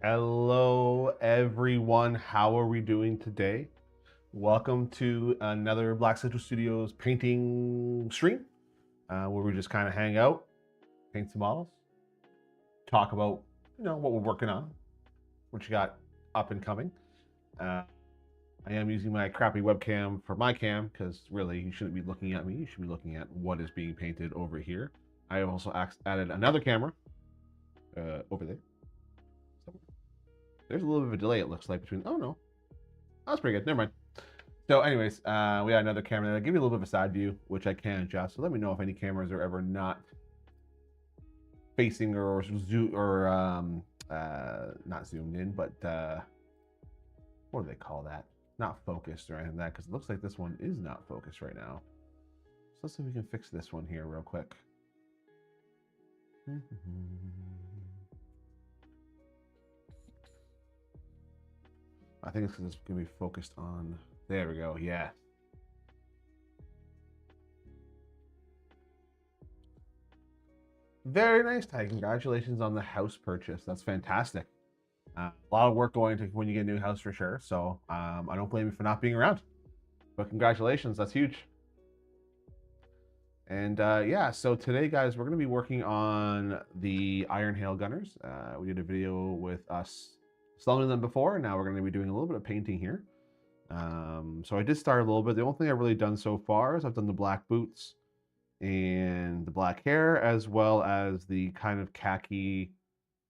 Hello everyone, how are we doing today? Welcome to another Black Central Studios painting stream where we just kind of hang out, paint some models, talk about what we're working on, what you got up and coming. I am using my crappy webcam for my cam because really you shouldn't be looking at me, you should be looking at what is being painted over here. I have also added another camera over there. There's a little bit of a delay, it looks like, between... Oh, no. That's pretty good. Never mind. So anyways, we got another camera that'll give you a little bit of a side view, which I can adjust. So let me know if any cameras are ever not facing or not zoomed in, but what do they call that? Not focused or anything like that, because it looks like this one is not focused right now. So let's see if we can fix this one here real quick. I think it's because it's going to be focused on... There we go, yeah. Very nice, Ty. Congratulations on the house purchase. That's fantastic. A lot of work going into when you get a new house for sure. So I don't blame you for not being around. But congratulations, that's huge. And yeah, so today, guys, we're going to be working on the Iron Hail Gunners. We did a video with us selling them before, and now we're going to be doing a little bit of painting here. So I did start a little bit. The only thing I've really done so far is I've done the black boots and the black hair, as well as the kind of khaki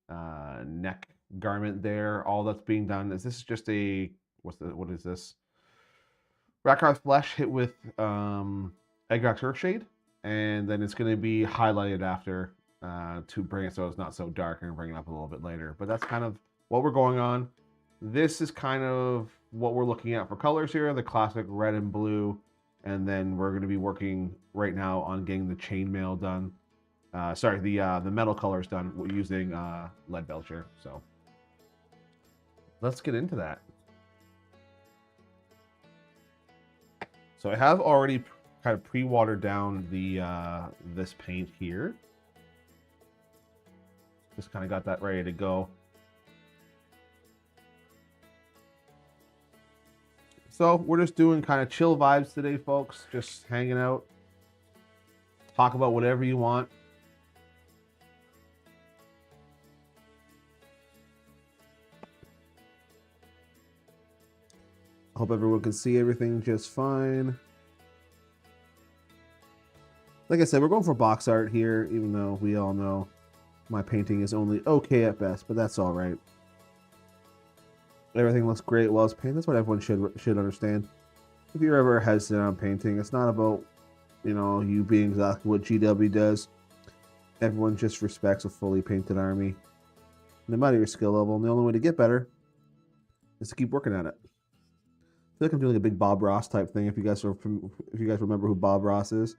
neck garment there. All that's being done is this is just a what is this? Rakarth flesh hit with Egrox Earthshade, and then it's going to be highlighted after to bring it so it's not so dark, and bring it up a little bit later. But that's kind of what we're going on. This is kind of what we're looking at for colors here, the classic red and blue, and then we're going to be working right now on getting the chainmail done. Sorry, the metal colors done using lead belcher. So let's get into that. So I have already kind of pre-watered down the this paint here. Just kind of got that ready to go. So we're just doing kind of chill vibes today, folks. Just hanging out. Talk about whatever you want. I hope everyone can see everything just fine. Like I said, we're going for box art here, even though we all know my painting is only okay at best, but that's all right. Everything looks great while it's painted. That's what everyone should understand. If you're ever hesitant on painting, it's not about, you being exactly what GW does. Everyone just respects a fully painted army, no matter your skill level. And the only way to get better is to keep working at it. I feel like I'm doing a big Bob Ross type thing. If you guys remember who Bob Ross is,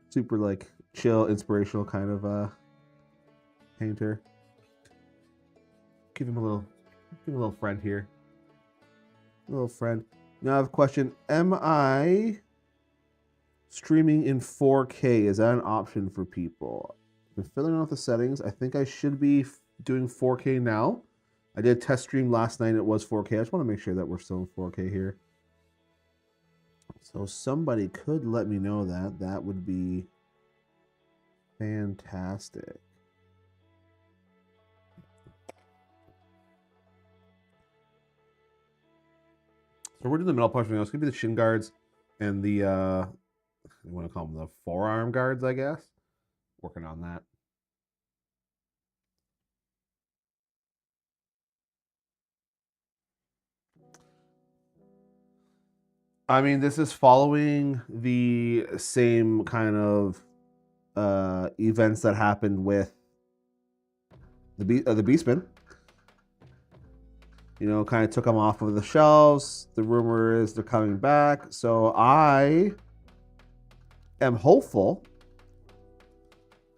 super like chill, inspirational kind of painter. Give him a little friend here. A little friend. Now I have a question. Am I streaming in 4K? Is that an option for people? I've been filling out the settings. I think I should be doing 4K now. I did test stream last night. It was 4K. I just want to make sure that we're still in 4K here. So somebody could let me know that. That would be fantastic. So we're doing the metal parts right now. It's going to be the shin guards and the, you want to call them the forearm guards, I guess. Working on that. I mean, this is following the same kind of events that happened with the Beastmen. Kind of took them off of the shelves. The rumor is they're coming back. So I am hopeful.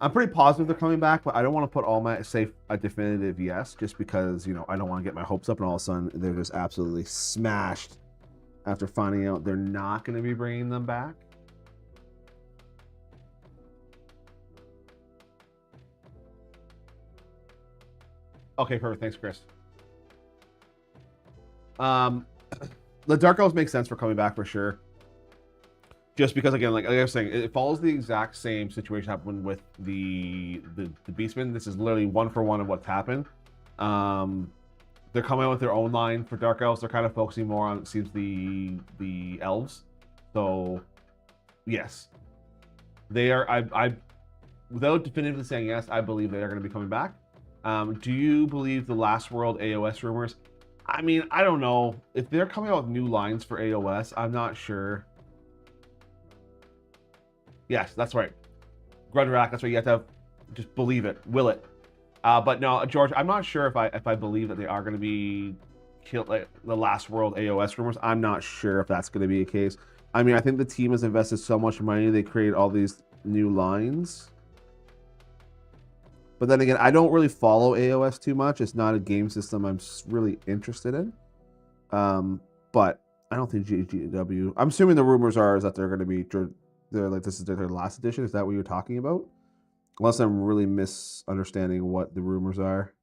I'm pretty positive they're coming back, but I don't want to put all my a definitive yes, just because, I don't want to get my hopes up and all of a sudden they're just absolutely smashed after finding out they're not going to be bringing them back. Okay, perfect. Thanks, Chris. The Dark Elves make sense for coming back for sure. Just because, again, like I was saying, it follows the exact same situation happened with the Beastmen. This is literally one for one of what's happened. They're coming out with their own line for Dark Elves. They're kind of focusing more on, it seems, the elves. So, yes, they are. I without definitively saying yes, I believe they are going to be coming back. Do you believe the Last World AOS rumors? I mean, I don't know if they're coming out with new lines for AOS. I'm not sure. Yes, that's right. Grundrak, that's right. You have to just believe it, will it? But no, George, I'm not sure if I believe that they are going to be killed, like the Last World AOS rumors. I'm not sure if that's going to be the case. I mean, I think the team has invested so much money. They create all these new lines. But then again, I don't really follow AOS too much. It's not a game system I'm really interested in. But I don't think GGW. I'm assuming the rumors are is that they're going to be, they're like, this is their last edition. Is that what you're talking about? Unless I'm really misunderstanding what the rumors are.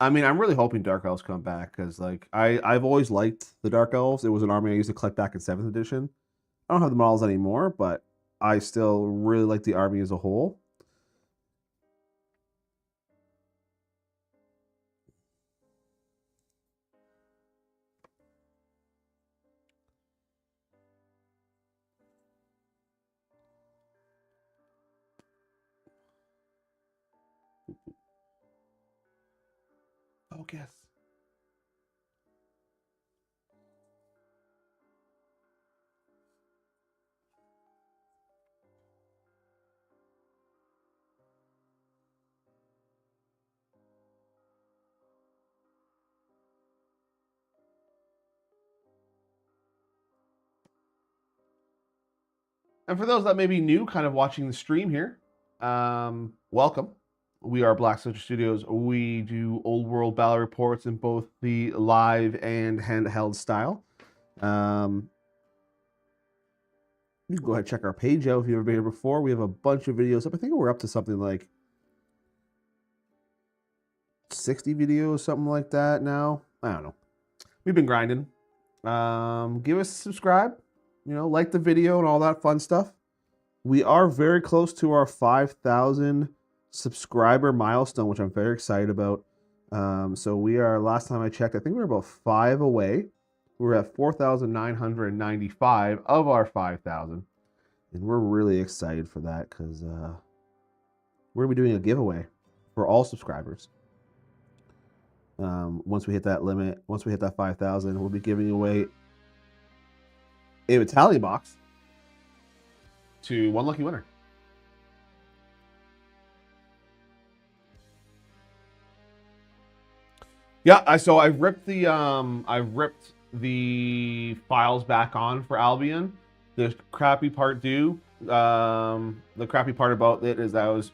I mean, I'm really hoping Dark Elves come back because, like, I've always liked the Dark Elves. It was an army I used to collect back in 7th edition. I don't have the models anymore, but I still really like the army as a whole. Focus. And for those that may be new, kind of watching the stream here, welcome. We are Black Soldier Studios. We do old world battle reports in both the live and handheld style. You can go ahead and check our page out if you've ever been here before. We have a bunch of videos up. I think we're up to something like 60 videos, something like that now. I don't know. We've been grinding. Give us a subscribe. You know, like the video and all that fun stuff. We are very close to our 5,000 subscriber milestone, which I'm very excited about. So we are, last time I checked, I think we were about 5 away. We're at 4,995 of our 5,000. And we're really excited for that because we're going to be doing a giveaway for all subscribers. Once we hit that limit, once we hit that 5,000, we'll be giving away a battalion box to one lucky winner. Yeah, so I've ripped the files back on for Albion. The crappy part the crappy part about it is that I was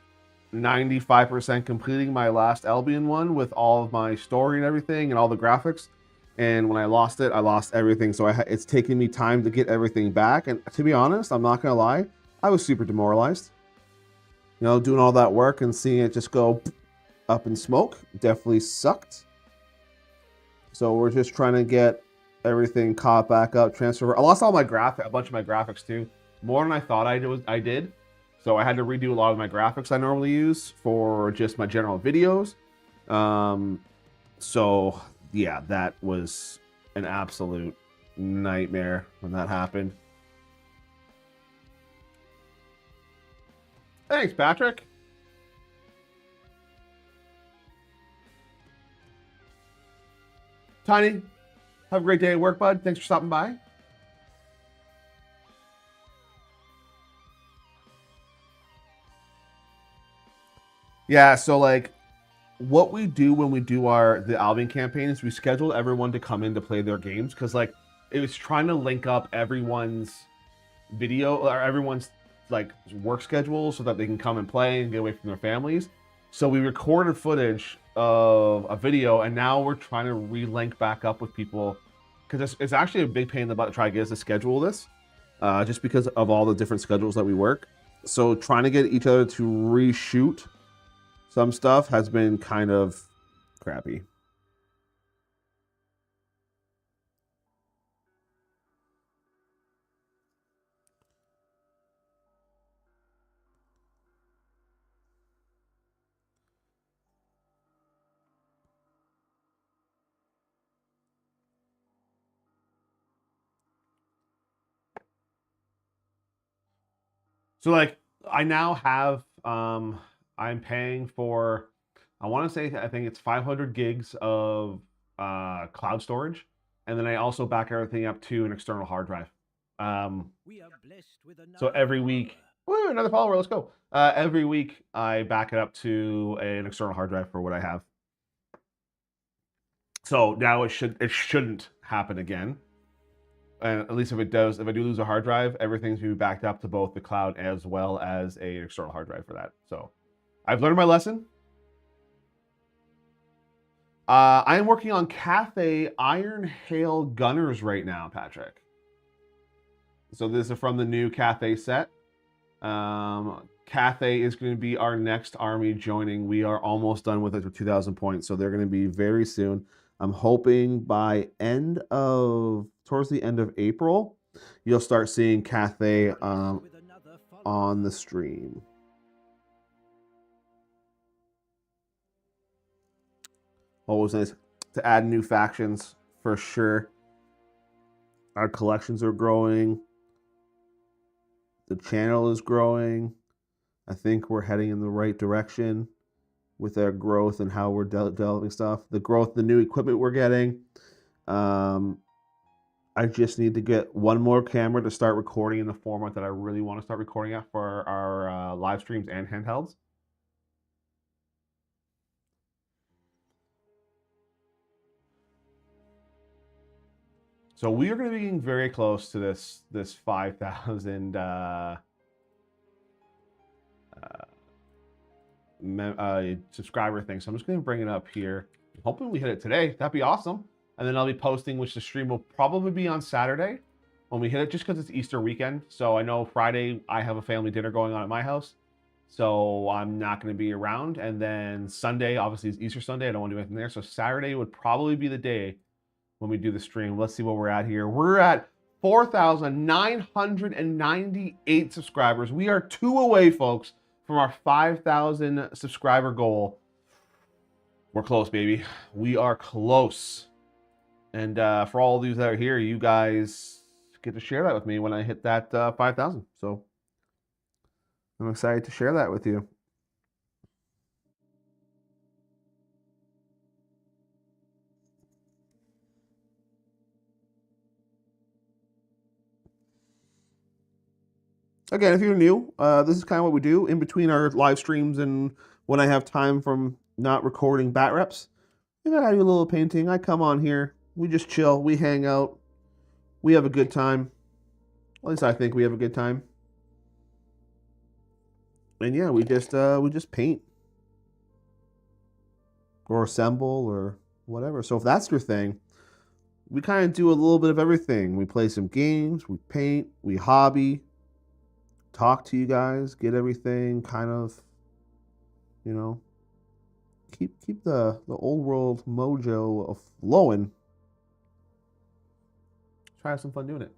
95% completing my last Albion one with all of my story and everything and all the graphics. And when I lost it, I lost everything. So it's taken me time to get everything back. And to be honest, I'm not going to lie, I was super demoralized. You know, doing all that work and seeing it just go up in smoke definitely sucked. So we're just trying to get everything caught back up, transfer. I lost all my a bunch of my graphics too. More than I thought I did. So I had to redo a lot of my graphics I normally use for just my general videos. So yeah, that was an absolute nightmare when that happened. Thanks, Patrick. Tiny, have a great day at work, bud. Thanks for stopping by. Yeah, so like what we do when we do the Albion campaign is we schedule everyone to come in to play their games because like it was trying to link up everyone's video or everyone's like work schedules so that they can come and play and get away from their families. So we recorded footage of a video, and now we're trying to re-link back up with people because it's actually a big pain in the butt to try to get us to schedule this, just because of all the different schedules that we work. So trying to get each other to reshoot some stuff has been kind of crappy. So like I now have I'm paying for, I want to say I think it's 500 gigs of cloud storage, and then I also back everything up to an external hard drive. So every week, woo, another follower, let's go. Every week I back it up to an external hard drive for what I have. So now it shouldn't happen again. And at least if it does, if I do lose a hard drive, everything's going to be backed up to both the cloud as well as an external hard drive for that. So I've learned my lesson. I am working on Cathay Iron Hail Gunners right now, Patrick. So this is from the new Cathay set. Cathay is going to be our next army joining. We are almost done with it for 2,000 points, so they're going to be very soon. I'm hoping by towards the end of April, you'll start seeing Cathay on the stream. Always nice to add new factions for sure. Our collections are growing. The channel is growing. I think we're heading in the right direction with our growth and how we're developing stuff. The growth, the new equipment we're getting. I just need to get one more camera to start recording in the format that I really want to start recording at for our live streams and handhelds. So we are going to be getting very close to this 5,000 subscriber thing. So I'm just going to bring it up here. I'm hoping we hit it today. That'd be awesome. And then I'll be posting, which the stream will probably be on Saturday when we hit it, just because it's Easter weekend. So I know Friday I have a family dinner going on at my house, so I'm not going to be around. And then Sunday, obviously, is Easter Sunday. I don't want to do anything there. So Saturday would probably be the day when we do the stream. Let's see what we're at here. We're at 4,998 subscribers. We are 2 away, folks, from our 5,000 subscriber goal. We're close, baby. We are close. And for all of you that are here, you guys get to share that with me when I hit that 5,000. So I'm excited to share that with you. Again, if you're new, this is kind of what we do in between our live streams and when I have time from not recording bat reps. If I do a little painting, I come on here. We just chill. We hang out. We have a good time. At least I think we have a good time. And yeah, we just paint or assemble or whatever. So if that's your thing, we kind of do a little bit of everything. We play some games, we paint, we hobby, talk to you guys, get everything kind of, you know, keep the old world mojo flowing. Try to have some fun doing it.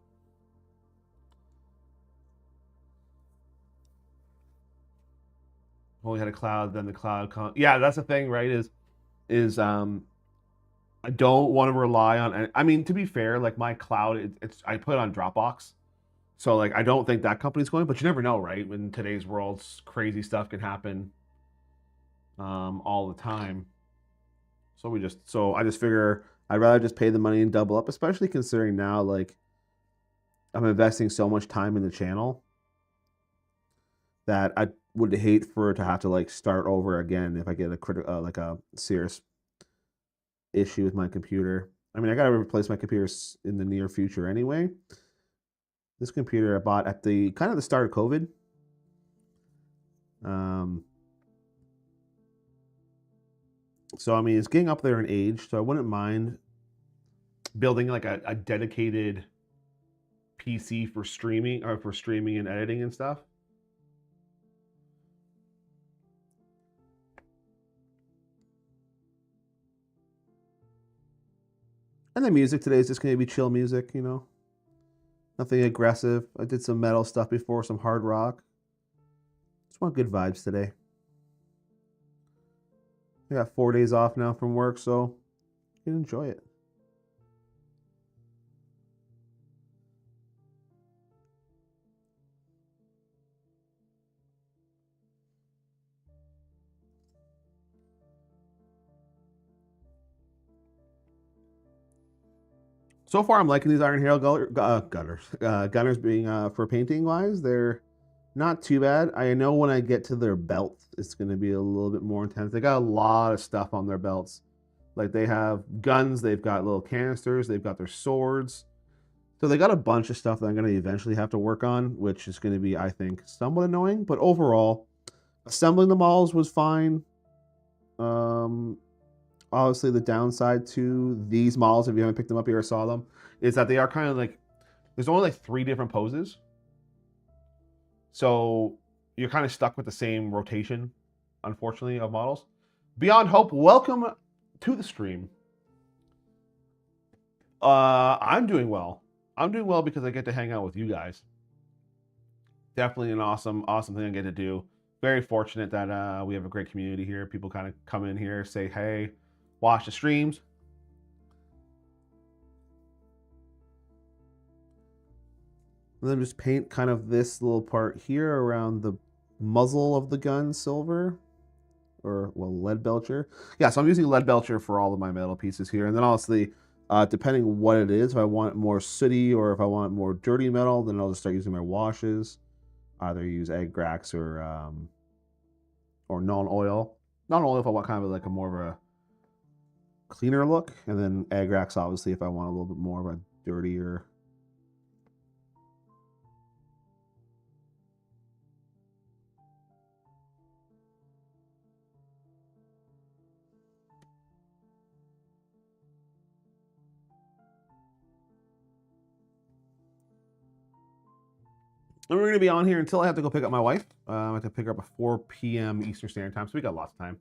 Well, we had a cloud, then the cloud yeah, that's the thing, right? Is I don't want to rely on. I mean, to be fair, like my cloud, I put it on Dropbox, so like I don't think that company's going. But you never know, right? In today's world, crazy stuff can happen all the time. So I just figure I'd rather just pay the money and double up, especially considering now like I'm investing so much time in the channel that I would hate for it to have to like start over again if I get a like a serious issue with my computer. I mean, I gotta replace my computer in the near future anyway. This computer I bought at the kind of the start of COVID. So, I mean, it's getting up there in age, so I wouldn't mind building like a dedicated PC for streaming and editing and stuff. And the music today is just going to be chill music, you know. Nothing aggressive. I did some metal stuff before, some hard rock. Just want good vibes today. I got 4 days off now from work, so you can enjoy it. So far, I'm liking these Iron Hail Gunners being for painting wise. They're not too bad. I know when I get to their belts, it's going to be a little bit more intense. They got a lot of stuff on their belts. Like they have guns, they've got little canisters, they've got their swords. So they got a bunch of stuff that I'm going to eventually have to work on, which is going to be, I think, somewhat annoying. But overall, assembling the models was fine. Obviously, the downside to these models, if you haven't picked them up here or saw them, is that they are kind of like, there's only like 3 different poses. So you're kind of stuck with the same rotation, unfortunately, of models. Beyond Hope, welcome to the stream. I'm doing well. I'm doing well because I get to hang out with you guys. Definitely an awesome thing I get to do. Very fortunate that we have a great community here. People kind of come in here, say, hey, watch the streams. And then just paint kind of this little part here around the muzzle of the gun silver. Or, well, lead belcher. Yeah, so I'm using lead belcher for all of my metal pieces here. And then obviously, depending what it is, if I want more sooty or if I want more dirty metal, then I'll just start using my washes. Either use egg cracks or non-oil. Non-oil if I want kind of like a more of a cleaner look, and then egg racks obviously if I want a little bit more of a dirtier. And we're going to be on here until I have to go pick up my wife. I have to pick her up at 4 p.m. Eastern Standard Time, so we got lots of time.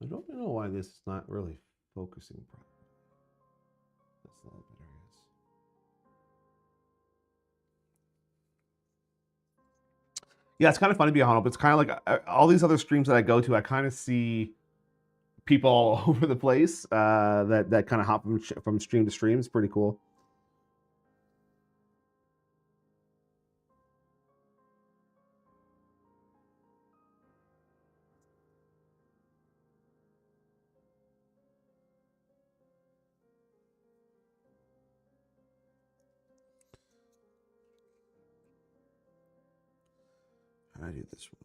I don't know why this is not really focusing properly. That's a little better, yeah, it's kind of funny beyond hope. It's kind of like all these other streams that I go to, I kind of see people all over the place that kind of hop from stream to stream. It's pretty cool. How do I do this one?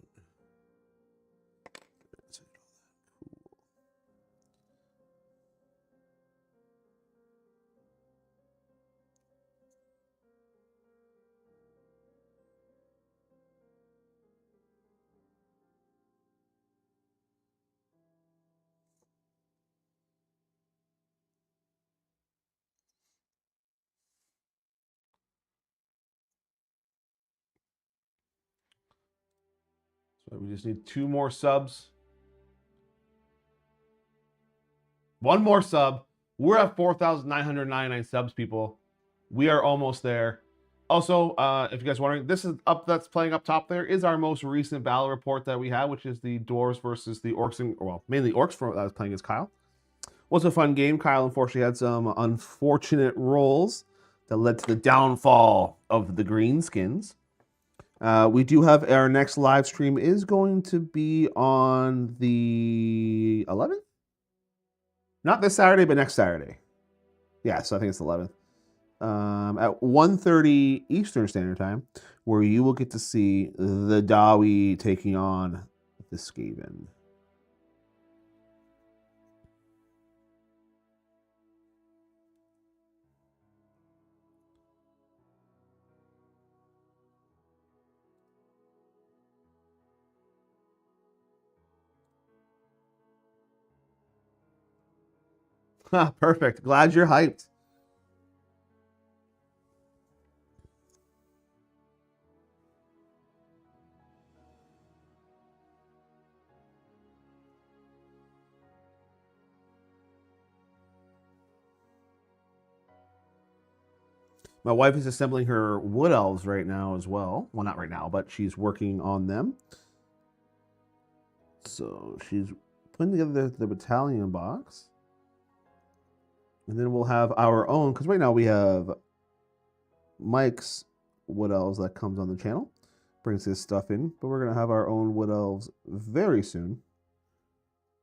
So we just need 2 more subs. 1 more sub. We're at 4,999 subs, people. We are almost there. Also, if you guys are wondering, this is up that's playing up top there is our most recent battle report that we had, which is the dwarves versus the orcs, and well, mainly orcs for that was playing as Kyle. Was a fun game. Kyle unfortunately had some unfortunate rolls that led to the downfall of the greenskins. We do have our next live stream is going to be on the 11th? Not this Saturday, but next Saturday. Yeah, so I think it's the 11th. At 1:30 Eastern Standard Time, where you will get to see the Dawi taking on the Skaven. Perfect. Glad you're hyped. My wife is assembling her wood elves right now as well. Well, not right now, but she's working on them. So she's putting together the battalion box. And then we'll have our own, because right now we have Mike's wood elves that comes on the channel. Brings his stuff in, but we're going to have our own wood elves very soon.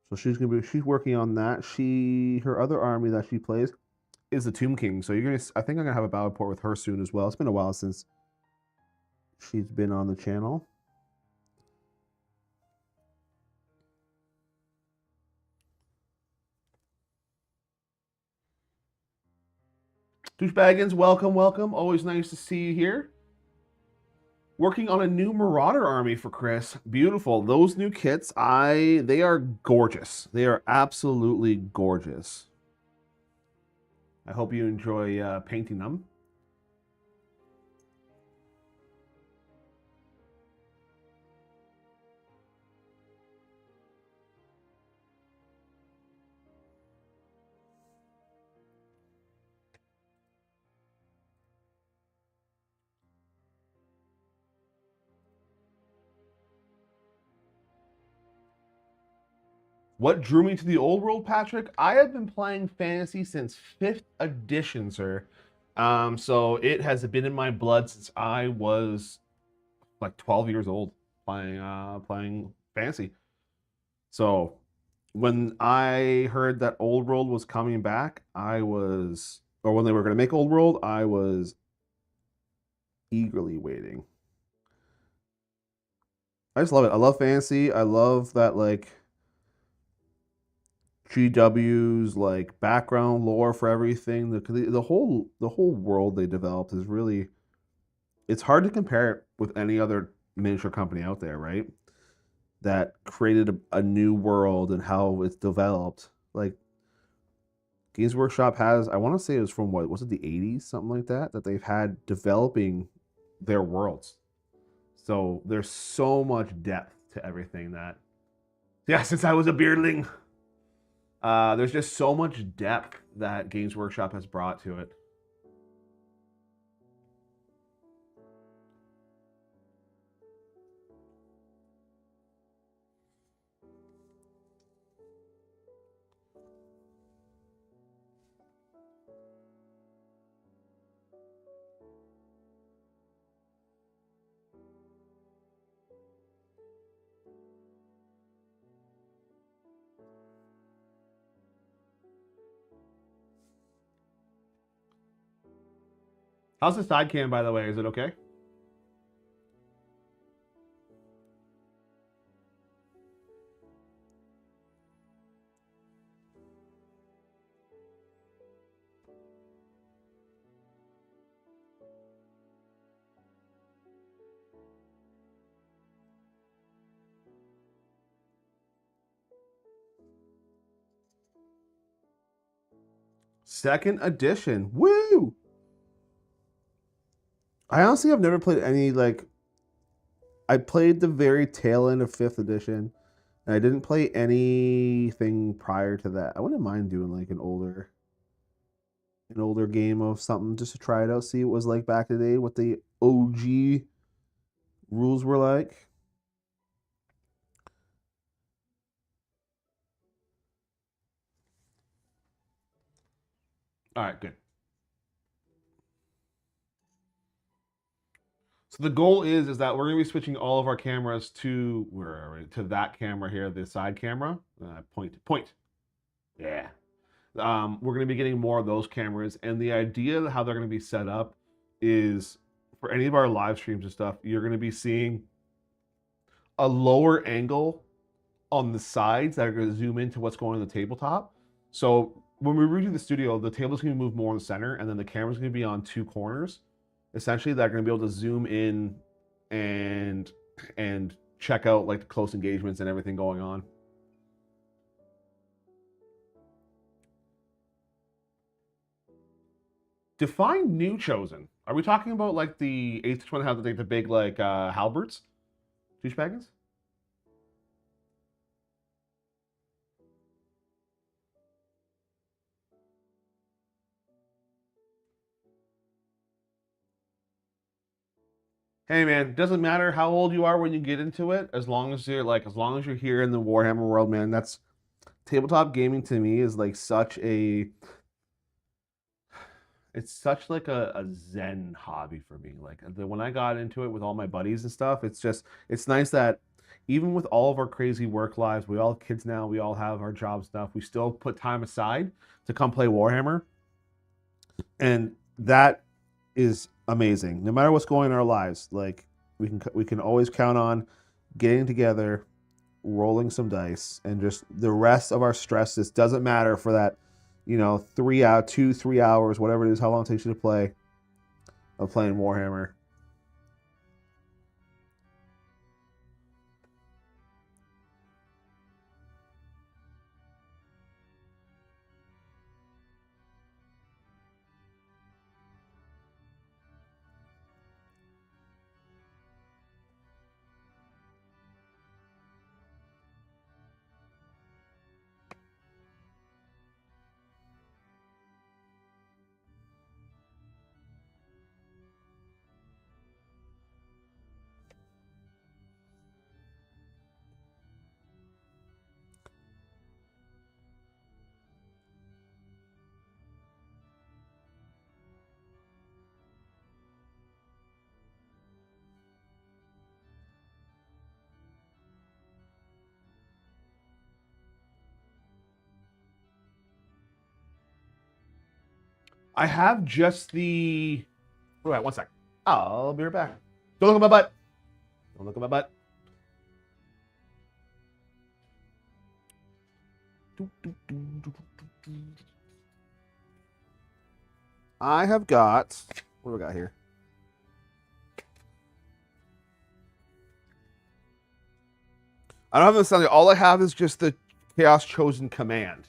So she's working on that. Her other army that she plays is the Tomb King. So I think I'm gonna have a battle report with her soon as well. It's been a while since she's been on the channel. Douchebaggins, welcome, welcome. Always nice to see you here. Working on a new Marauder army for Chris. Beautiful. Those new kits, they are gorgeous. They are absolutely gorgeous. I hope you enjoy painting them. What drew me to the old world, Patrick? I have been playing fantasy since 5th edition, sir. So it has been in my blood since I was like 12 years old playing fantasy. So when I heard that old world was coming back, or when they were going to make old world, I was eagerly waiting. I just love it. I love fantasy. I love that like GW's like background lore for everything. The whole world they developed is really, it's hard to compare it with any other miniature company out there, right? That created a new world and how it's developed. Like Games Workshop has, I want to say it was from what was it, the 80s, something like that they've had developing their worlds. So there's so much depth to everything that, yeah, since I was a beardling. There's just so much depth that Games Workshop has brought to it. How's the side cam, by the way? Is it okay? Second edition. Woo! I honestly have never played any, like, I played the very tail end of 5th edition, and I didn't play anything prior to that. I wouldn't mind doing like an older game of something just to try it out, see what it was like back in the day, what the OG rules were like. All right, good. So the goal is that we're going to be switching all of our cameras to that camera here, the side camera. Point. Yeah. We're going to be getting more of those cameras, and the idea of how they're going to be set up is for any of our live streams and stuff, you're going to be seeing a lower angle on the sides that are going to zoom into what's going on the tabletop. So when we redo the studio, the table's going to move more in the center, and then the camera's going to be on 2 corners. Essentially, they're going to be able to zoom in and check out like the close engagements and everything going on. Define new chosen. Are we talking about like the 8th one have like the big like halberds? Douchebaggins? Hey man, doesn't matter how old you are when you get into it, as long as you're here in the Warhammer world, man. That's tabletop gaming to me is like such a it's such like a zen hobby for me. Like when I got into it with all my buddies and stuff, it's nice that even with all of our crazy work lives, we all have kids now, we all have our job stuff, we still put time aside to come play Warhammer. And that is amazing. No matter what's going in our lives, like we can always count on getting together, rolling some dice, and just the rest of our stress just doesn't matter for that, 3 hours, whatever it is, how long it takes you to play, of playing Warhammer. I have just the. Wait, 1 sec. I'll be right back. Don't look at my butt. Don't look at my butt. I have got. What do we got here? I don't have the sound. All I have is just the Chaos Chosen command.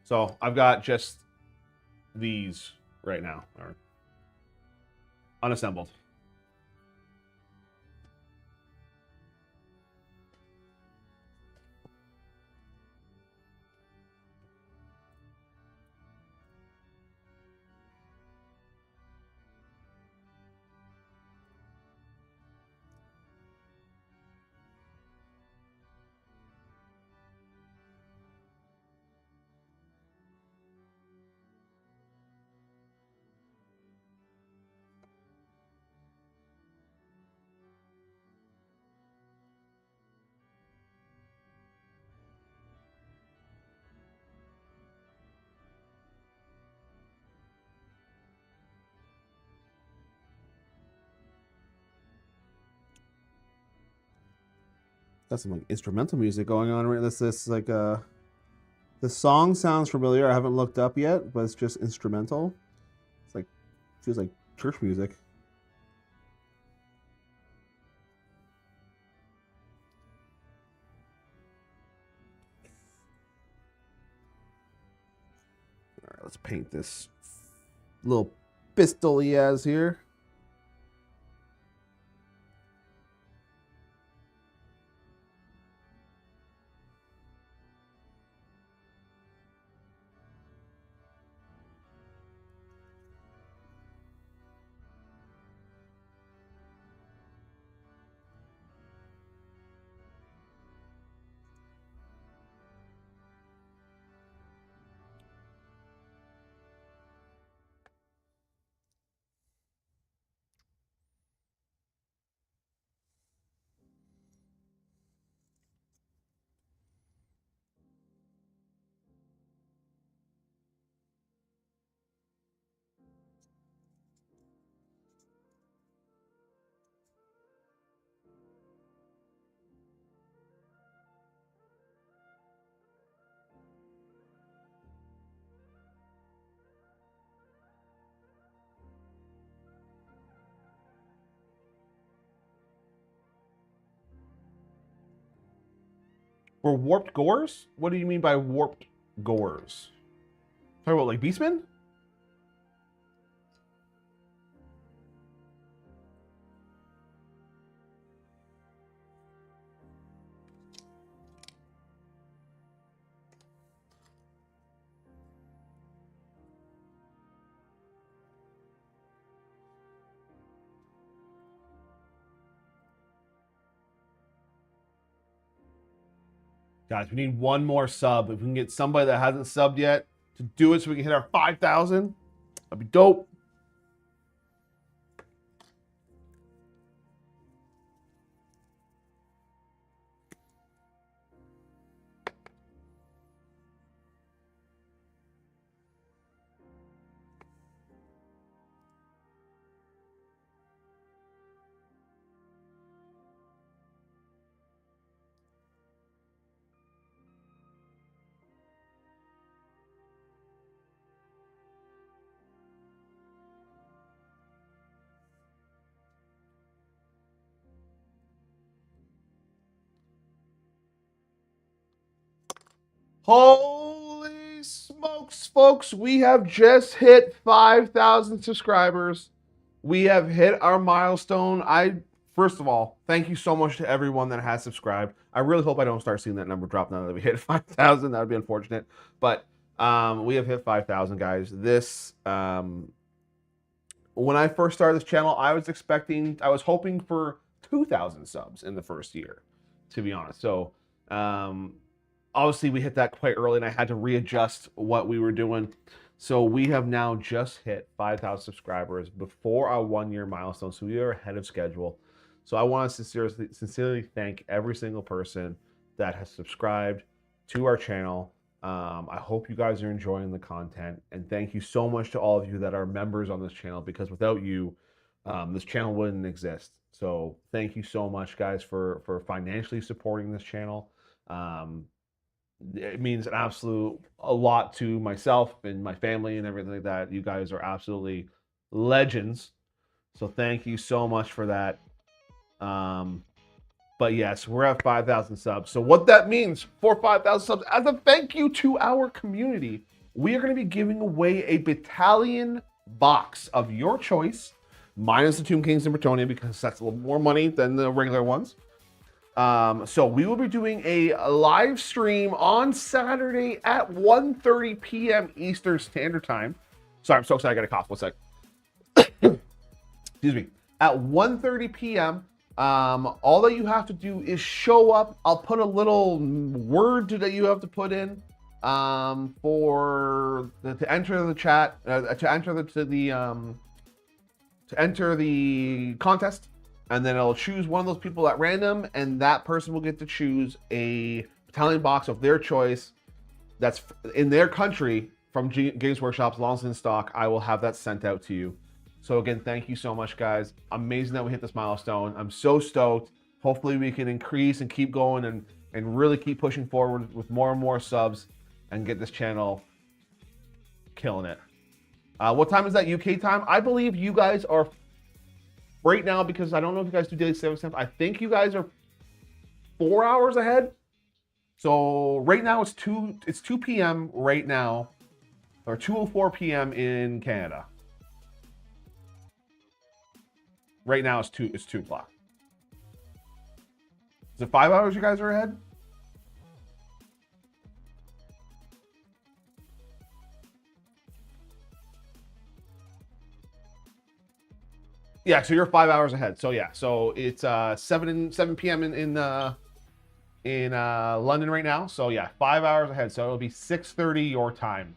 So I've got just these right now, or unassembled. Got some like instrumental music going on right. This like the song sounds familiar. I haven't looked up yet, but it's just instrumental. It's like feels like church music. All right, let's paint this little pistol he has here. For warped gores? What do you mean by warped Gores. Talk about like Beastmen? Guys, we need one more sub. If we can get somebody that hasn't subbed yet to do it so we can hit our 5,000, that'd be dope. Holy smokes, folks. We have just hit 5,000 subscribers. We have hit our milestone. First of all, thank you so much to everyone that has subscribed. I really hope I don't start seeing that number drop now that we hit 5,000. That would be unfortunate. But we have hit 5,000, guys. This, when I first started this channel, I was hoping for 2,000 subs in the first year, to be honest. So, obviously, we hit that quite early, and I had to readjust what we were doing. So we have now just hit 5,000 subscribers before our 1-year milestone. So we are ahead of schedule. So I want to sincerely thank every single person that has subscribed to our channel. I hope you guys are enjoying the content. And thank you so much to all of you that are members on this channel, because without you, this channel wouldn't exist. So thank you so much, guys, for financially supporting this channel. It means a lot to myself and my family and everything like that. You guys are absolutely legends. So thank you so much for that. But yes, we're at 5,000 subs. So what that means for 5,000 subs, as a thank you to our community, we are going to be giving away a battalion box of your choice, minus the Tomb Kings and Bretonnia, because that's a little more money than the regular ones. So we will be doing a live stream on Saturday at 1:30 p.m. Eastern Standard Time. Sorry, I'm so excited. I got a cough. One sec. Excuse me. At 1:30 p.m. All that you have to do is show up. I'll put a little word that you have to put in to enter the chat, to enter the contest. And then it'll choose one of those people at random, and that person will get to choose a battalion box of their choice that's in their country from Games Workshop. As long as it's in stock, I will have that sent out to you. So again, thank you so much, guys. Amazing that we hit this milestone. I'm so stoked. Hopefully we can increase and keep going and really keep pushing forward with more and more subs and get this channel killing it. What time is that UK time? I believe you guys are... Right now, because I don't know if you guys do daily savings time, I think you guys are 4 hours ahead. So right now it's 2 p.m. right now, or 2:04 p.m. in Canada. Right now it's 2 o'clock. Is it 5 hours you guys are ahead? Yeah, so you're 5 hours ahead. So yeah, so it's 7 p.m. in London right now. So yeah, 5 hours ahead. So it'll be 6:30 your time.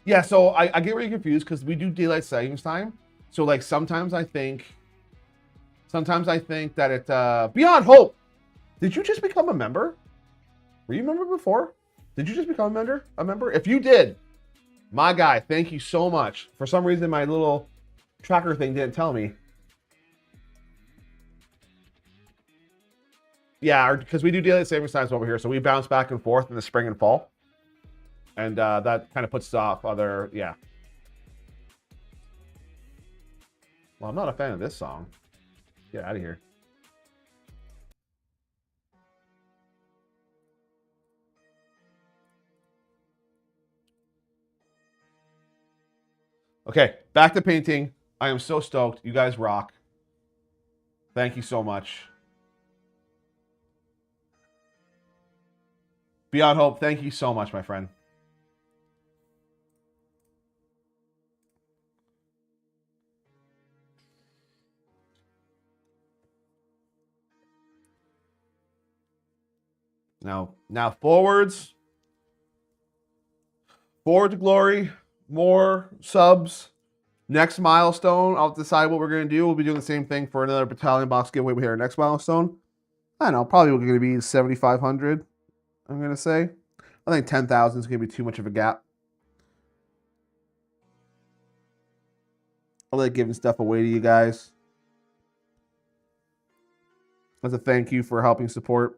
Yeah, so I get really confused because we do daylight savings time. So like sometimes I think that it's Beyond Hope. Did you just become a member? Were you a member before? Did you just become a member? If you did, my guy, thank you so much. For some reason, my little tracker thing didn't tell me. Yeah, because we do daylight savings times over here, so we bounce back and forth in the spring and fall. And that kind of puts off other, yeah. Well, I'm not a fan of this song. Get out of here. Okay, back to painting. I am so stoked. You guys rock. Thank you so much. Beyond Hope, thank you so much, my friend. Now forwards. Forward to glory. More subs. Next milestone, I'll decide what we're going to do. We'll be doing the same thing for another battalion box giveaway. We hit our next milestone. I don't know, probably we're going to be 7,500, I'm going to say. I think 10,000 is going to be too much of a gap. I like giving stuff away to you guys. As a thank you for helping support.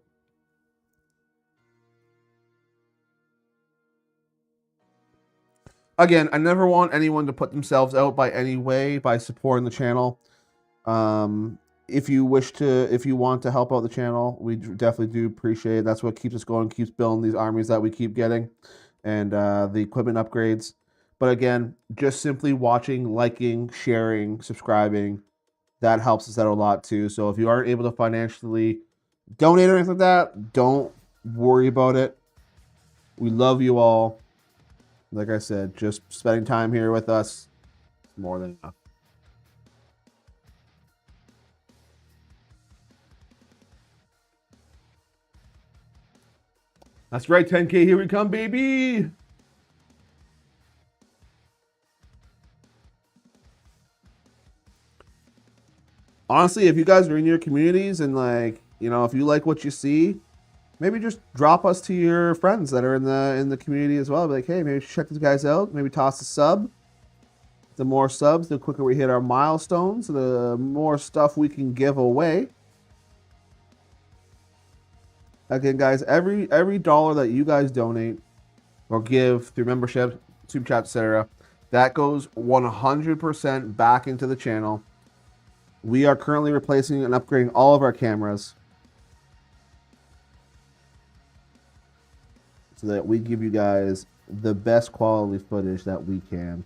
Again, I never want anyone to put themselves out by any way by supporting the channel. If you want to help out the channel, we definitely do appreciate it. That's what keeps us going, keeps building these armies that we keep getting, and the equipment upgrades. But again, just simply watching, liking, sharing, subscribing, that helps us out a lot too. So if you aren't able to financially donate or anything like that, don't worry about it. We love you all. Like I said, just spending time here with us is more than enough. That's right, 10K, here we come, baby! Honestly, if you guys are in your communities and if you like what you see, maybe just drop us to your friends that are in the community as well. Be like, hey, maybe check these guys out. Maybe toss a sub. The more subs, the quicker we hit our milestones, the more stuff we can give away. Again, guys, every dollar that you guys donate or give through membership, super chat, etc., that goes 100% back into the channel. We are currently replacing and upgrading all of our cameras so that we give you guys the best quality footage that we can.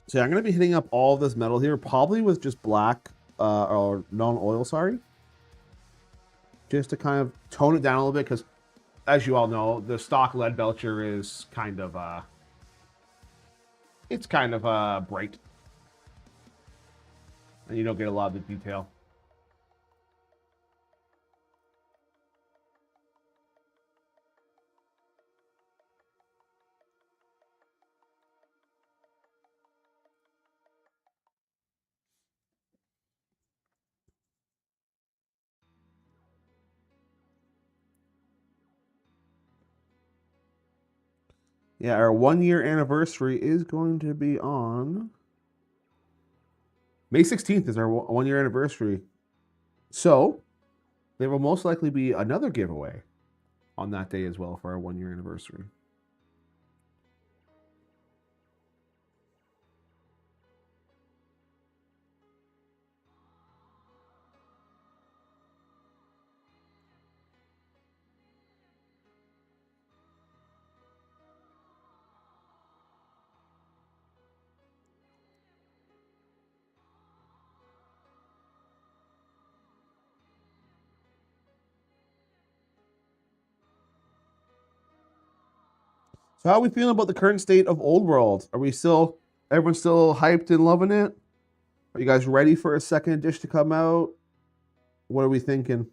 So I'm going to be hitting up all of this metal here, probably with just black or non-oil, sorry. Just to kind of tone it down a little bit, because as you all know, the stock lead belcher is kind of, it's kind of bright. And you don't get a lot of the detail. Yeah, our 1 year anniversary is going to be on May 16th is our 1 year anniversary. So there will most likely be another giveaway on that day as well for our 1 year anniversary. So how are we feeling about the current state of Old World? Are we still, everyone still hyped and loving it? Are you guys ready for a second edition to come out? What are we thinking?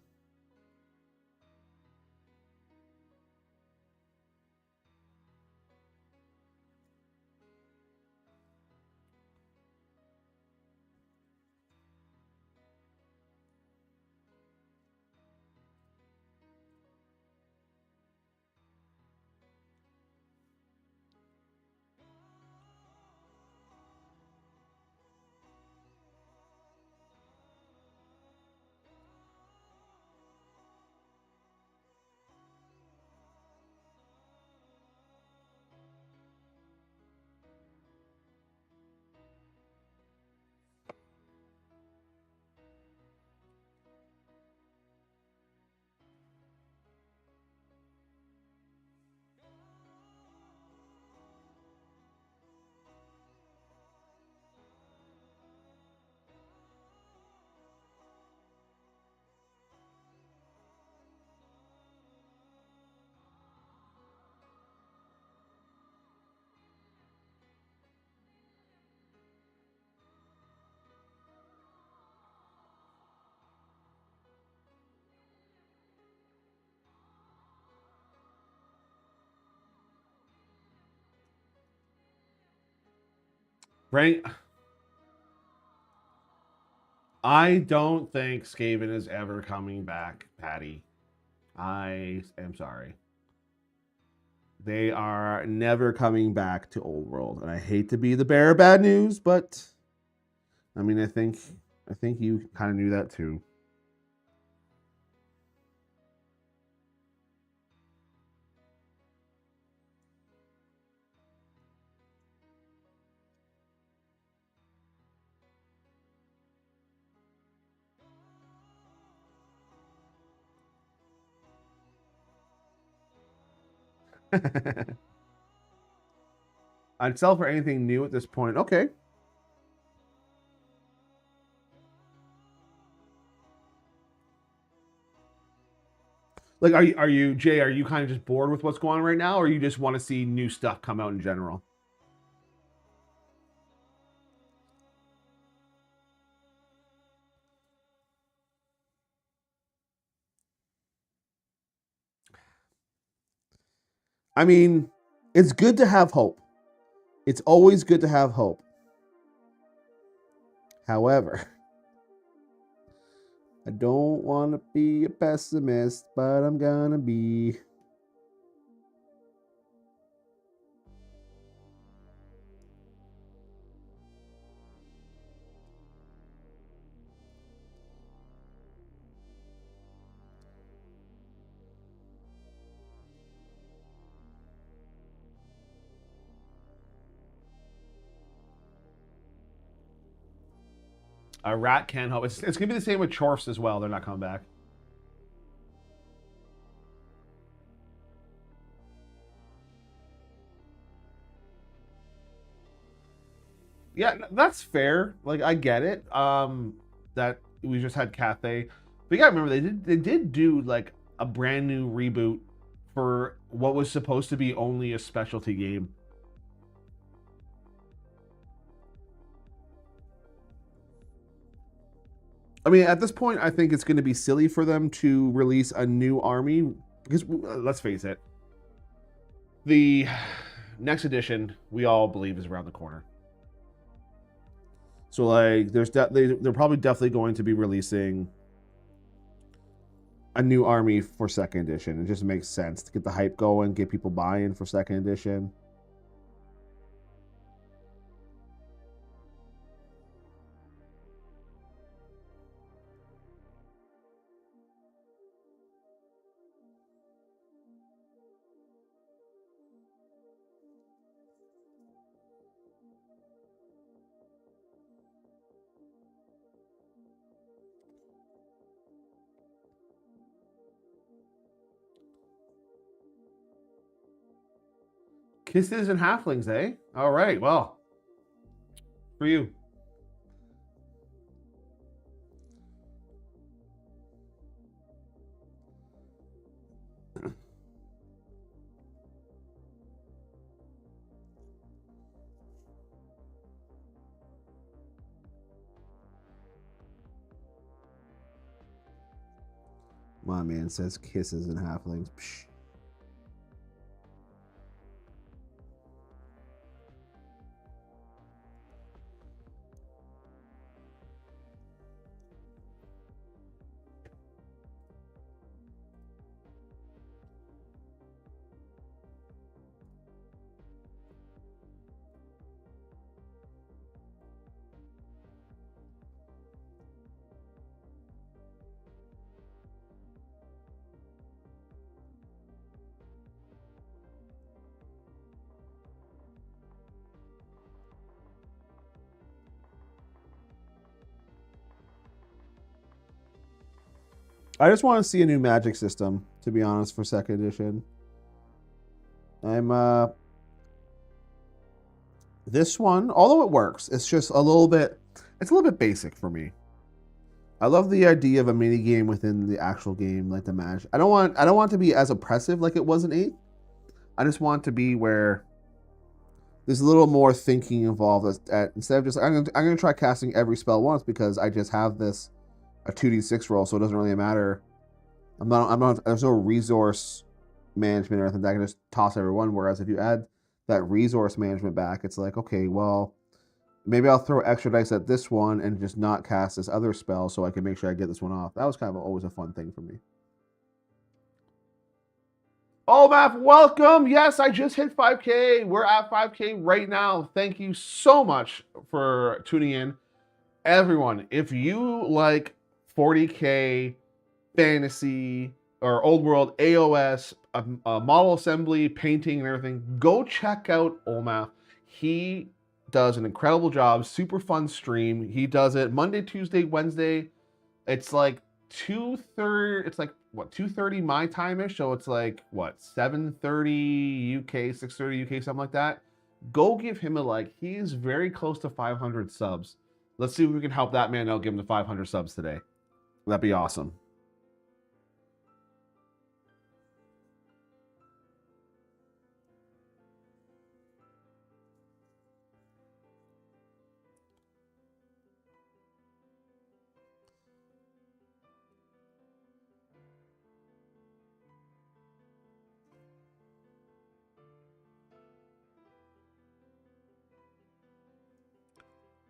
Bring. I don't think Skaven is ever coming back, Patty. I am sorry. They are never coming back to Old World, and I hate to be the bearer of bad news, but I mean, I think you kind of knew that too. I'd sell for anything new at this point. Okay. Like, are you Jay? Are you kind of just bored with what's going on right now, or you just want to see new stuff come out in general? I mean, it's good to have hope. It's always good to have hope. However, I don't want to be a pessimist, but I'm gonna be. A rat can't help. It's gonna be the same with Chorfs as well. They're not coming back. Yeah, that's fair. Like, I get it. That we just had Cathay, but you gotta remember they did do like a brand new reboot for what was supposed to be only a specialty game. I mean, at this point, I think it's going to be silly for them to release a new army because let's face it, the next edition we all believe is around the corner. So like, they're probably definitely going to be releasing a new army for second edition. It just makes sense to get the hype going, get people buy-in for second edition. Kisses and halflings, eh? All right, well, for you. My man says kisses and halflings. Psh. I just want to see a new magic system, to be honest, for second edition. This one, although it works, it's just a little bit basic for me. I love the idea of a mini game within the actual game, like the magic. I don't want it to be as oppressive like it was in 8. I just want it to be where there's a little more thinking involved. Instead of just I'm gonna try casting every spell once because I just have this a 2d6 roll, so it doesn't really matter. There's no resource management or anything that I can just toss everyone. Whereas if you add that resource management back, it's like, okay, well, Maybe I'll throw extra dice at this one and just not cast this other spell so I can make sure I get this one off. That was kind of always a fun thing for me. Oh, Matt, welcome. Yes, I just hit 5K. We're at 5K right now. Thank you so much for tuning in. Everyone, if you like 40K fantasy or old world AOS, model assembly, painting, and everything, go check out Olmath. He does an incredible job. Super fun stream. He does it Monday, Tuesday, Wednesday. It's like 2:30. It's like what 2:30 my time-ish. So it's like what 7:30 UK, 6:30 UK, something like that. Go give him a like. He is very close to 500 subs. Let's see if we can help that man out. Give him the 500 subs today. That'd be awesome.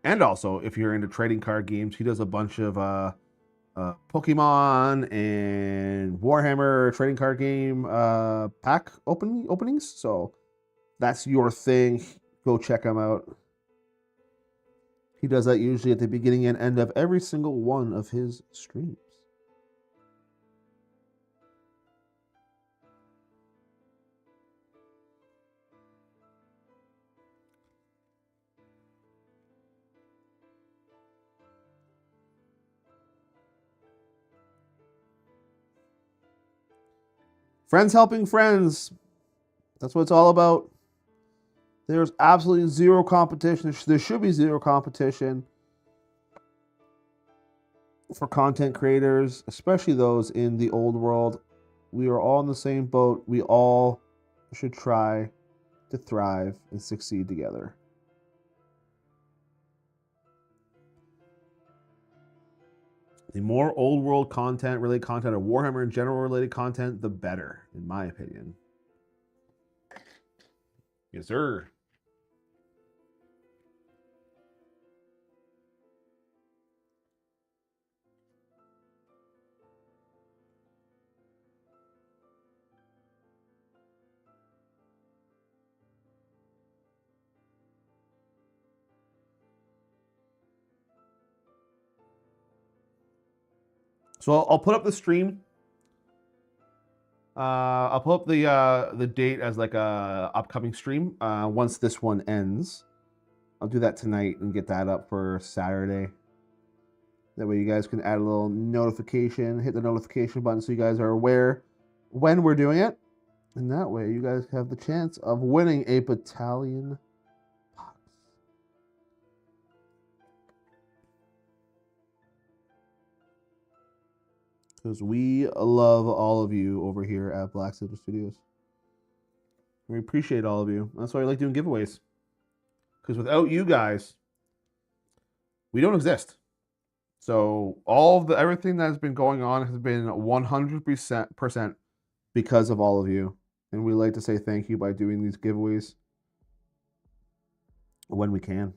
And also, if you're into trading card games, he does a bunch of Pokemon and Warhammer trading card game pack openings. So that's your thing. Go check him out. He does that usually at the beginning and end of every single one of his streams. Friends helping friends. That's what it's all about. There's absolutely zero competition. There should be zero competition for content creators, especially those in the old world. We are all in the same boat. We all should try to thrive and succeed together. The more old world content, related content, or Warhammer in general related content, the better, in my opinion. Yes, sir. So I'll put up the stream. I'll put up the date as like a upcoming stream once this one ends. I'll do that tonight and get that up for Saturday. That way you guys can add a little notification, hit the notification button so you guys are aware when we're doing it. And that way you guys have the chance of winning a battalion box. Because we love all of you over here at Black Cedar Studios. We appreciate all of you. That's why I like doing giveaways. Because without you guys, we don't exist. So all of everything that has been going on has been 100% because of all of you. And we like to say thank you by doing these giveaways when we can.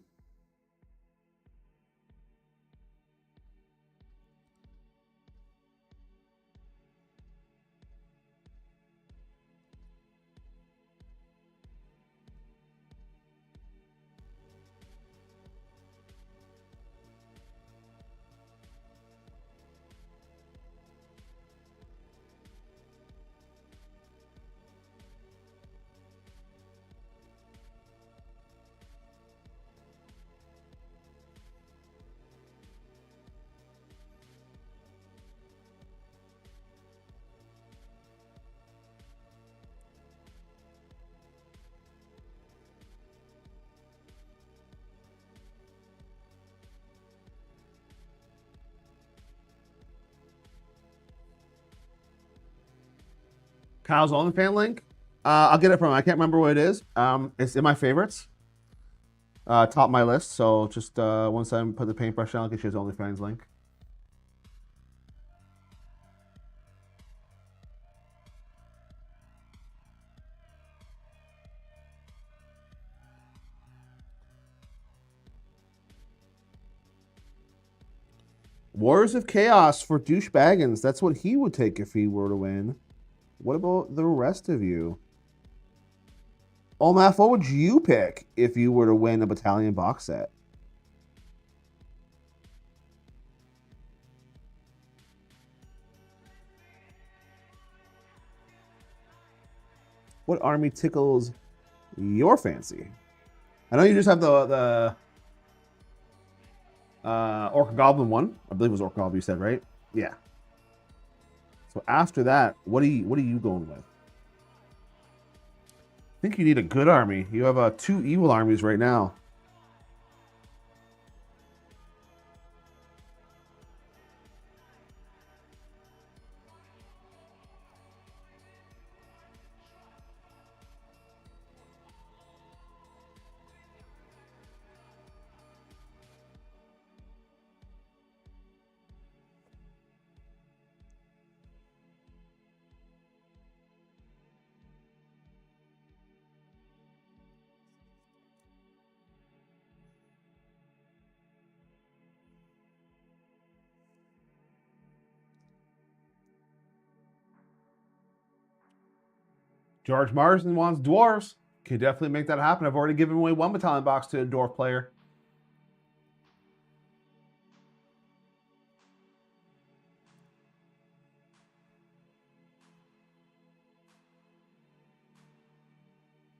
Kyle's OnlyFans link. I'll get it from him. I can't remember what it is. It's in my favorites. Top my list. So just once I put the paintbrush down, I'll get you his OnlyFans link. Warriors of Chaos for Douche Baggins. That's what he would take if he were to win. What about the rest of you? Olmaf, what would you pick if you were to win a battalion box set? What army tickles your fancy? I know you just have the Orc Goblin one. I believe it was Orc Goblin you said, right? Yeah. So after that, what are you going with? I think you need a good army. You have 2 evil armies right now. George Marsden wants dwarves. Can definitely make that happen. I've already given away 1 battalion box to a dwarf player.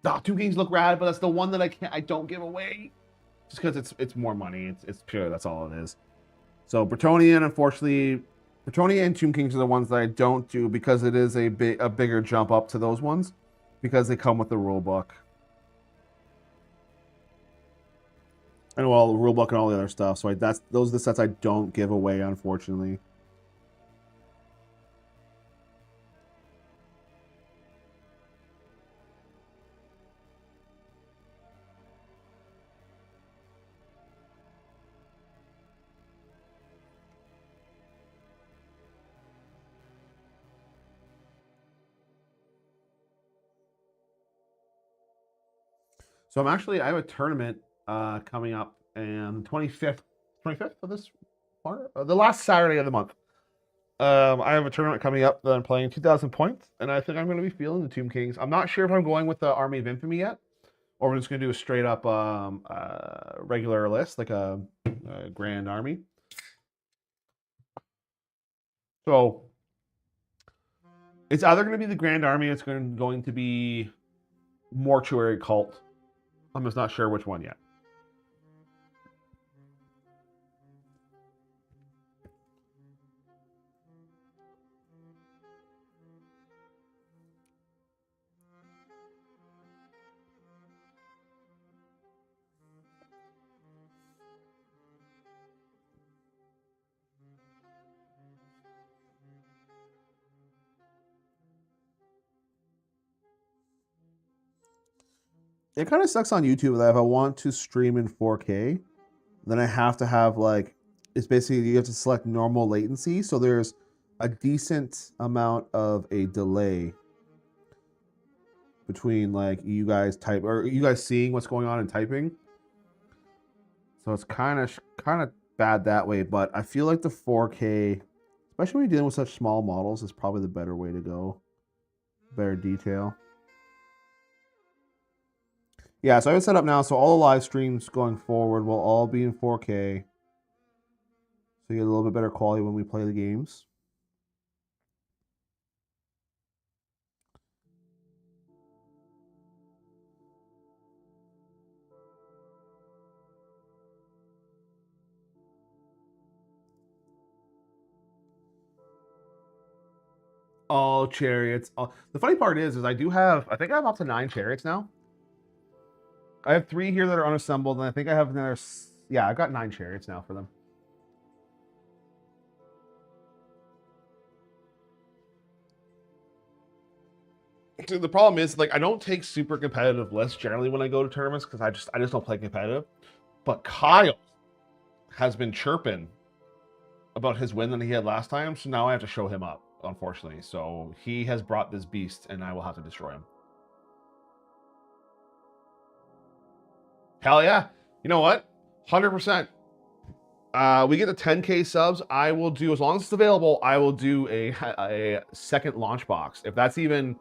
Oh, 2 Kings look rad, but that's the one that I don't give away. Just because it's more money. It's pure, that's all it is. So Bretonnian, unfortunately, Bretonnian and Tomb Kings are the ones that I don't do because it is a bigger jump up to those ones because they come with the rule book. And well, the rule book and all the other stuff. So those are the sets I don't give away, unfortunately. So I have a tournament coming up and 25th of this month, the last Saturday of the month. I have a tournament coming up that I'm playing 2,000 points, and I think I'm going to be feeling the Tomb Kings. I'm not sure if I'm going with the Army of Infamy yet, or we're just going to do a straight up regular list, like a Grand Army. So it's either going to be the Grand Army, or it's going to be Mortuary Cult. I'm just not sure which one yet. It kind of sucks on YouTube that if I want to stream in 4K, then I have to have like, it's basically you have to select normal latency. So there's a decent amount of a delay between like you guys seeing what's going on and typing. So it's kind of bad that way. But I feel like the 4K, especially when you're dealing with such small models, is probably the better way to go. Better detail. Yeah, so I have it set up now, so all the live streams going forward will all be in 4K. So you get a little bit better quality when we play the games. All chariots. The funny part is I think I have up to 9 chariots now. I have 3 here that are unassembled, and I think I have another. Yeah, I've got 9 chariots now for them. So the problem is, like, I don't take super competitive lists generally when I go to tournaments because I just don't play competitive. But Kyle has been chirping about his win that he had last time, so now I have to show him up, unfortunately. So he has brought this beast, and I will have to destroy him. Hell yeah. You know what? 100%. We get the 10K subs. I will do, as long as it's available, I will do a second launch box. If that's even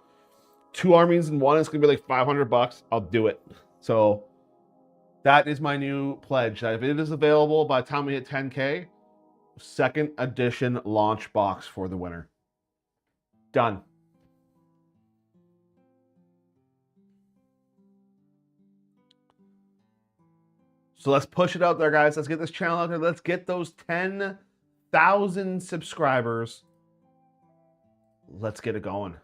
2 armies in one, it's gonna be like $500. I'll do it. So that is my new pledge. That if it is available by the time we hit 10K, second edition launch box for the winner. Done. So let's push it out there, guys. Let's get this channel out there. Let's get those 10,000 subscribers. Let's get it going.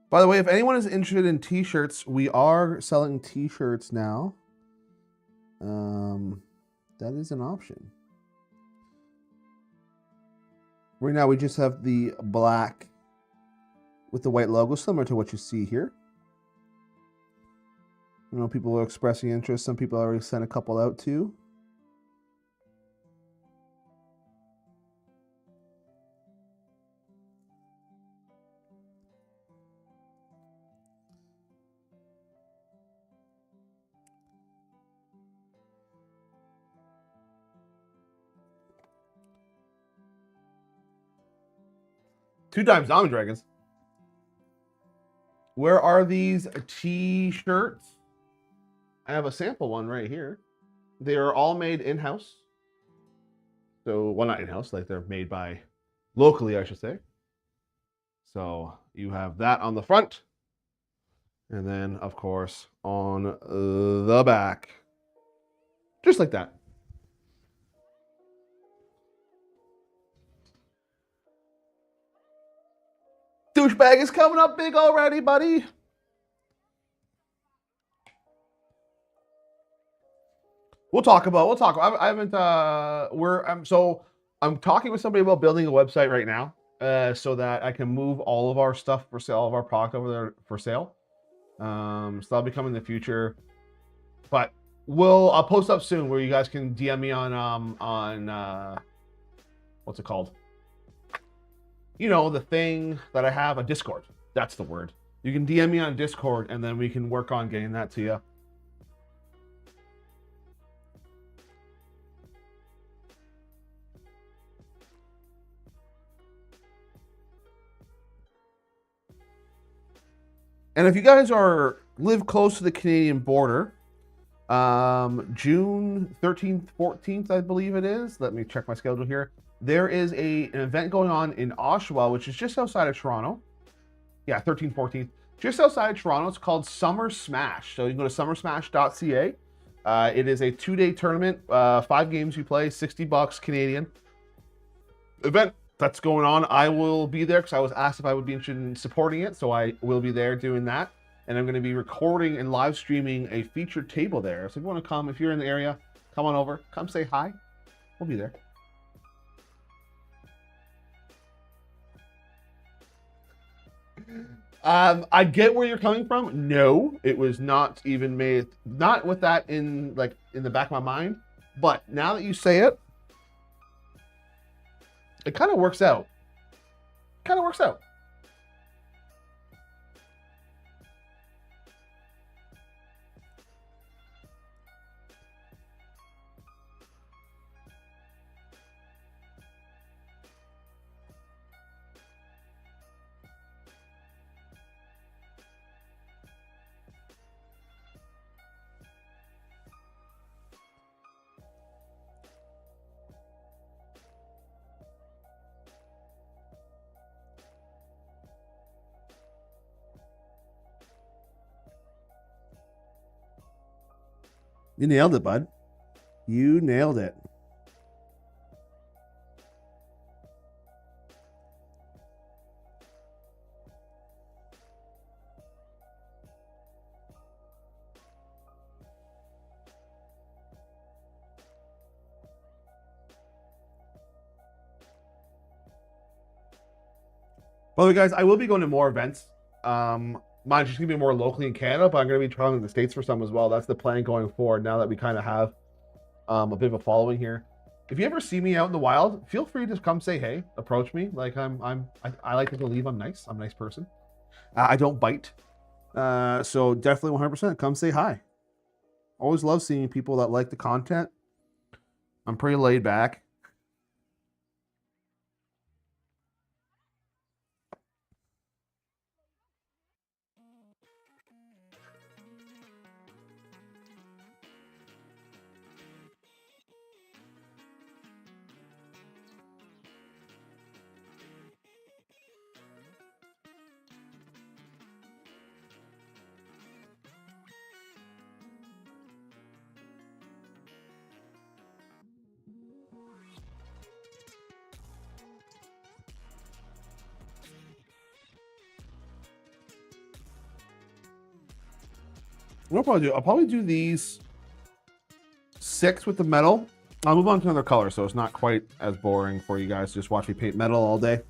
By the way, if anyone is interested in t-shirts, we are selling t-shirts now. That is an option. Right now, we just have the black with the white logo, similar to what you see here. I know people are expressing interest. Some people already sent a couple out too. Two times Zombie Dragons. Where are these t-shirts? I have a sample one right here. They are all made in-house. So, well, not in-house, like they're made by locally, I should say. So you have that on the front. And then, of course, on the back. Just like that. Douchebag is coming up big already, buddy. We'll talk. I haven't, I'm talking with somebody about building a website right now, so that I can move all of our stuff for sale, all of our product over there for sale. So that'll be coming in the future, but I'll post up soon where you guys can DM me on what's it called? You know, the thing that I have, a Discord. That's the word. You can DM me on Discord, and then we can work on getting that to you. And if you guys live close to the Canadian border, June 13th, 14th, I believe it is. Let me check my schedule here. There is an event going on in Oshawa, which is just outside of Toronto. Yeah, 13th, 14th. Just outside of Toronto. It's called Summer Smash. So you can go to summersmash.ca. It is a 2-day tournament. 5 games you play, $60 Canadian. Event that's going on. I will be there because I was asked if I would be interested in supporting it. So I will be there doing that. And I'm going to be recording and live streaming a featured table there. So if you want to come, if you're in the area, come on over. Come say hi. We'll be there. I get where you're coming from. No, it was not even made, not with that in the back of my mind. But now that you say it, it kind of works out. You nailed it, bud. You nailed it. By the way, guys, I will be going to more events. Mine's just gonna be more locally in Canada, but I'm gonna be traveling to the States for some as well. That's the plan going forward. Now that we kind of have a bit of a following here. If you ever see me out in the wild, feel free to come say hey, approach me. Like I like to believe I'm nice. I'm a nice person. I don't bite. So definitely 100% come say hi. Always love seeing people that like the content. I'm pretty laid back. I'll probably do these 6 with the metal. I'll move on to another color, so it's not quite as boring for you guys to just watch me paint metal all day.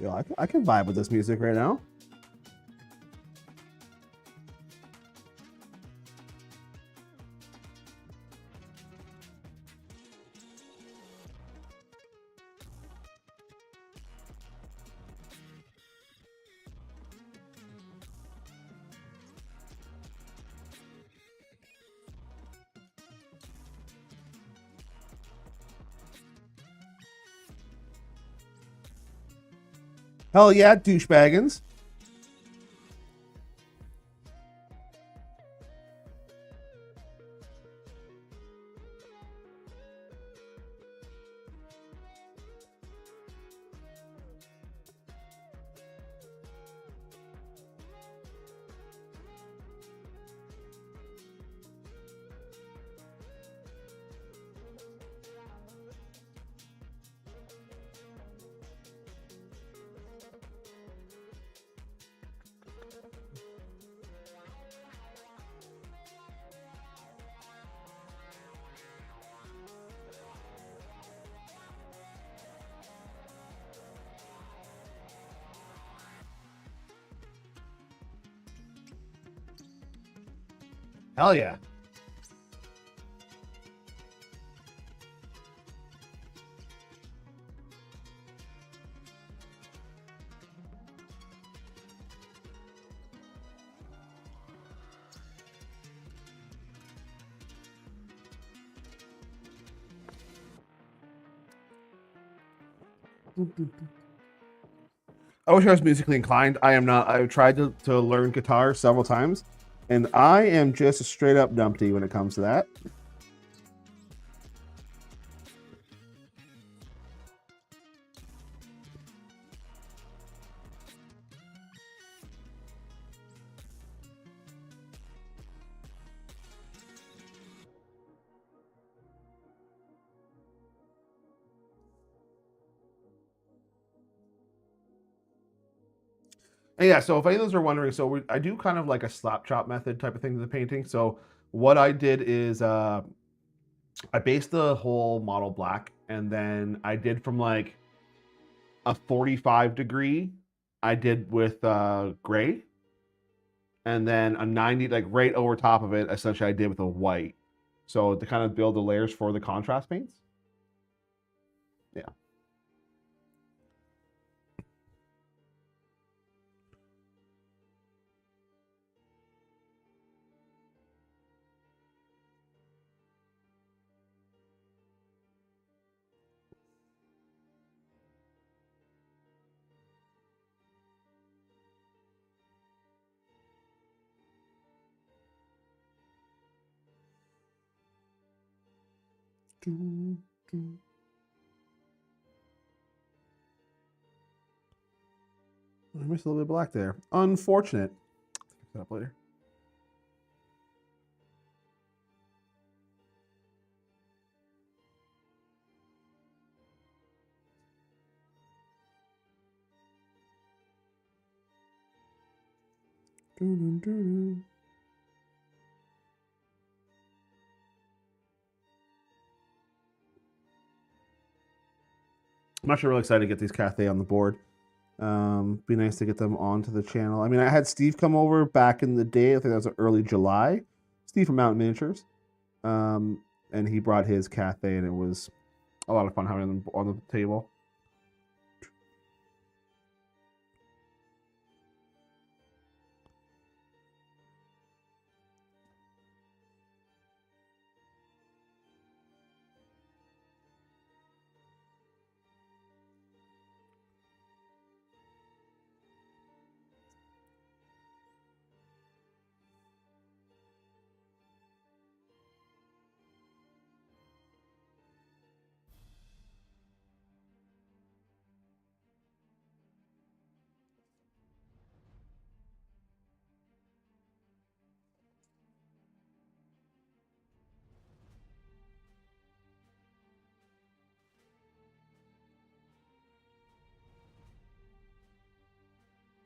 Yo, I can vibe with this music right now. Hell yeah, douchebaggins. Hell yeah. I wish I was musically inclined. I am not. I've tried to learn guitar several times, and I am just a straight up numpty when it comes to that. And yeah, so if any of those are wondering, so I do kind of like a slap chop method type of thing to the painting. So what I did is I based the whole model black, and then I did from like a 45 degree, I did with gray, and then a 90, like right over top of it, essentially I did with a white. So to kind of build the layers for the contrast paints. Yeah. I missed a little bit of black there. Unfortunate. Pick that up later. I'm actually really excited to get these Cathay on the board. Be nice to get them onto the channel. I mean, I had Steve come over back in the day. I think that was early July. Steve from Mountain Miniatures. And he brought his Cathay, and it was a lot of fun having them on the table.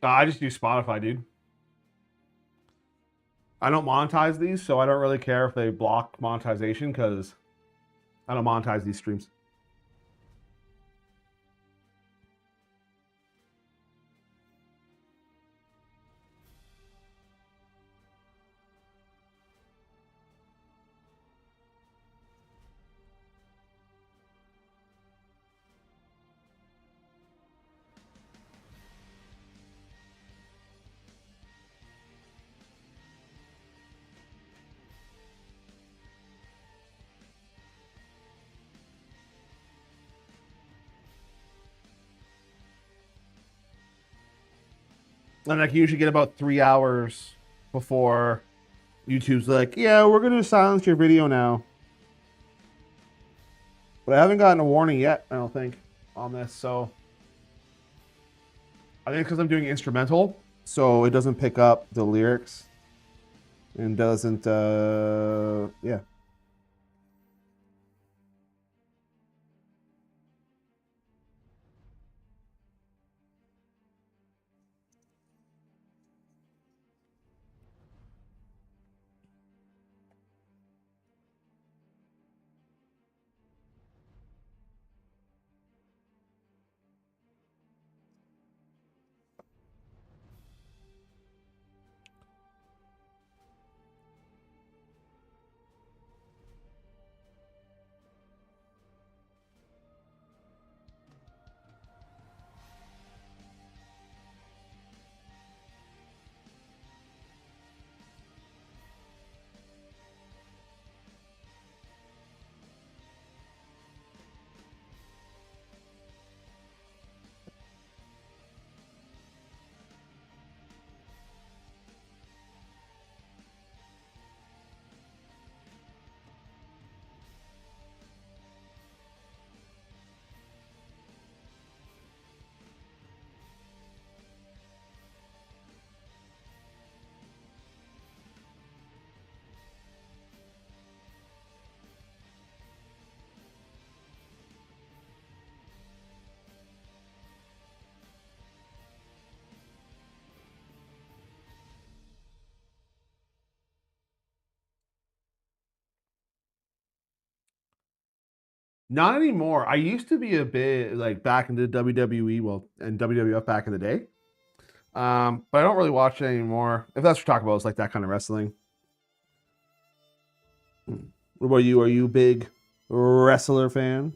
I just use Spotify, dude. I don't monetize these, so I don't really care if they block monetization because I don't monetize these streams. And I can usually get about 3 hours before YouTube's like, yeah, we're going to silence your video now. But I haven't gotten a warning yet, I don't think, on this. So I think it's because I'm doing instrumental, so it doesn't pick up the lyrics and doesn't, yeah. Not anymore. I used to be a bit like back in the WWE, well, and WWF back in the day. But I don't really watch it anymore. If that's what you're talking about, it's like that kind of wrestling. What about you? Are you a big wrestler fan?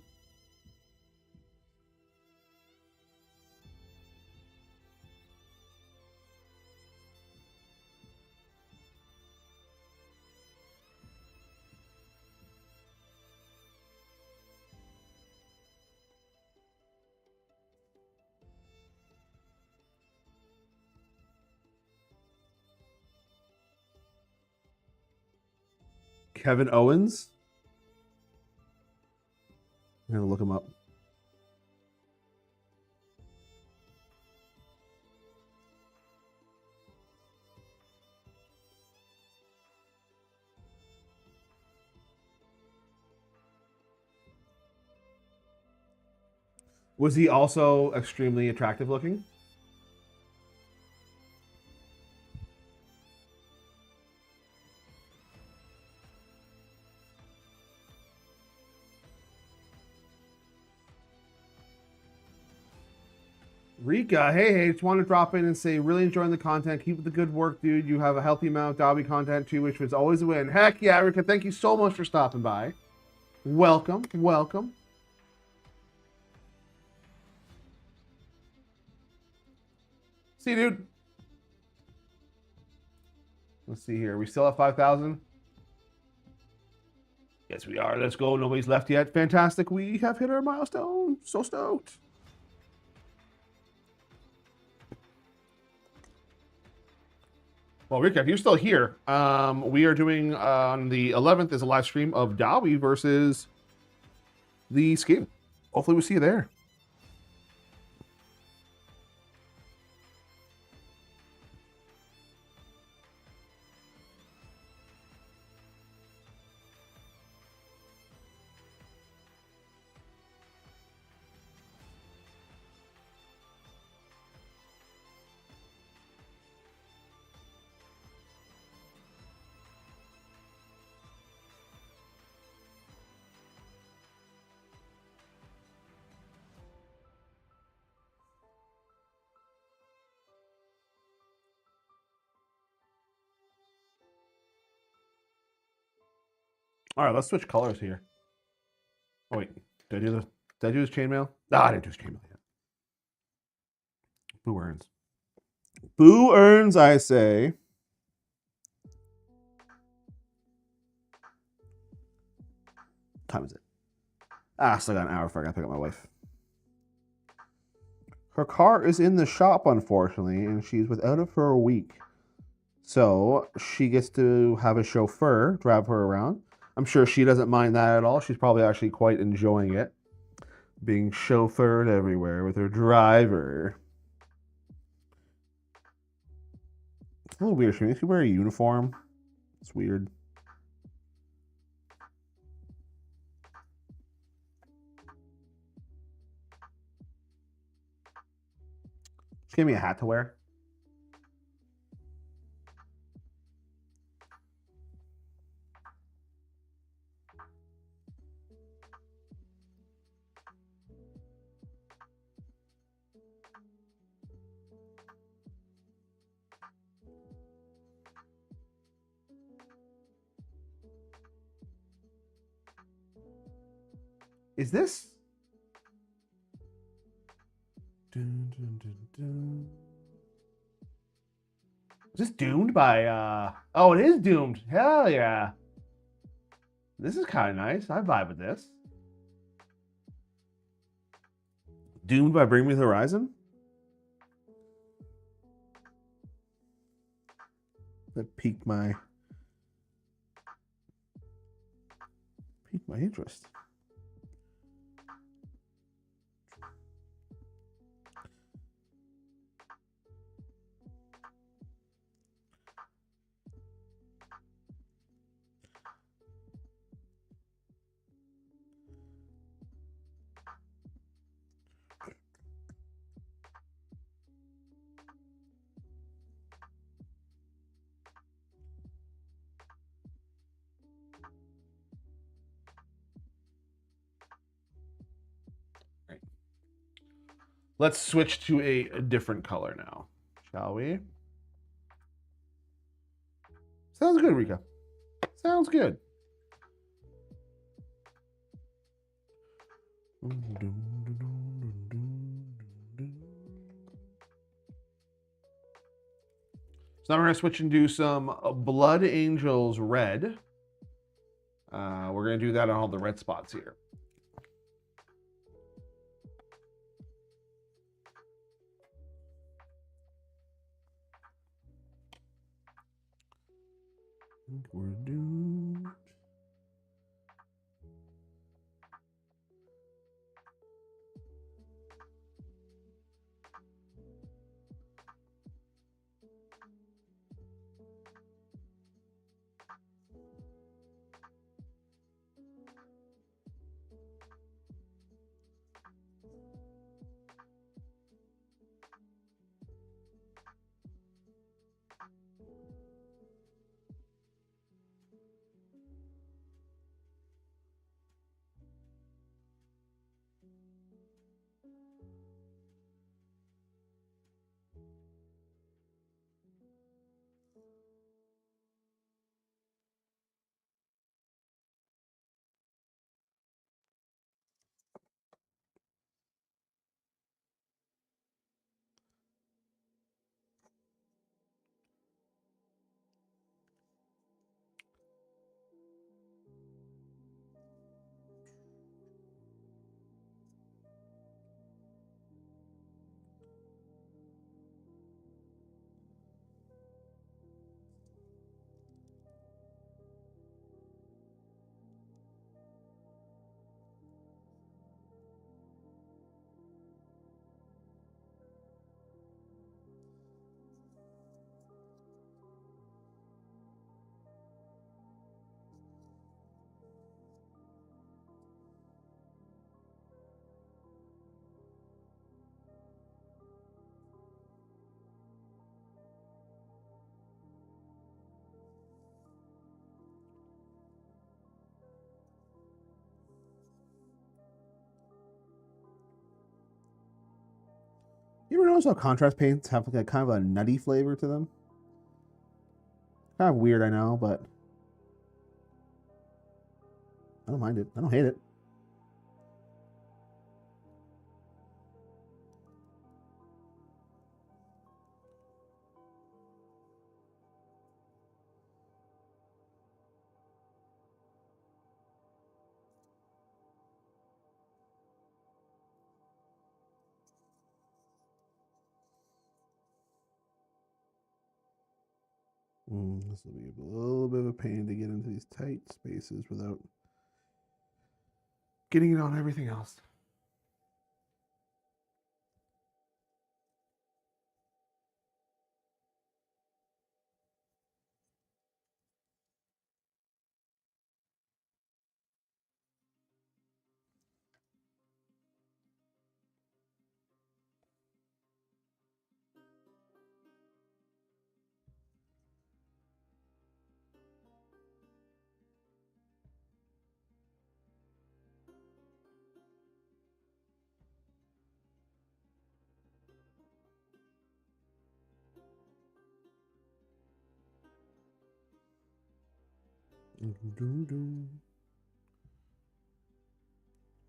Kevin Owens? I'm gonna look him up. Was he also extremely attractive looking? Rika, hey, just want to drop in and say, really enjoying the content. Keep up the good work, dude. You have a healthy amount of Dobby content too, which was always a win. Heck yeah, Rika, thank you so much for stopping by. Welcome, welcome. See you, dude. Let's see here. We still have 5,000? Yes, we are. Let's go. Nobody's left yet. Fantastic. We have hit our milestone. So stoked. Well, Rika, if you're still here, we are doing on the 11th is a live stream of Dobby versus the Skin. Hopefully we'll see you there. All right, let's switch colors here. Oh wait, did I do this chainmail? No, I didn't do this chainmail yet. Boo earns. Boo earns, I say. What time is it? Ah, still got an hour before I gotta pick up my wife. Her car is in the shop, unfortunately, and she's without it for a week. So she gets to have a chauffeur drive her around. I'm sure she doesn't mind that at all. She's probably actually quite enjoying it. Being chauffeured everywhere with her driver. It's a little weird. She makes you wear a uniform. It's weird. Just give me a hat to wear. Is this? Dun, dun, dun, dun. Is this Doomed by, oh, it is Doomed. Hell yeah. This is kind of nice. I vibe with this. Doomed by Bring Me the Horizon? That piqued my interest. Let's switch to a different color now, shall we? Sounds good, Rika. Sounds good. So now we're going to switch and do some Blood Angels red. We're going to do that on all the red spots here. We're doomed. You ever notice how contrast paints have like a kind of a nutty flavor to them? Kind of weird, I know, but I don't mind it. I don't hate it. This will be a little bit of a pain to get into these tight spaces without getting it on everything else.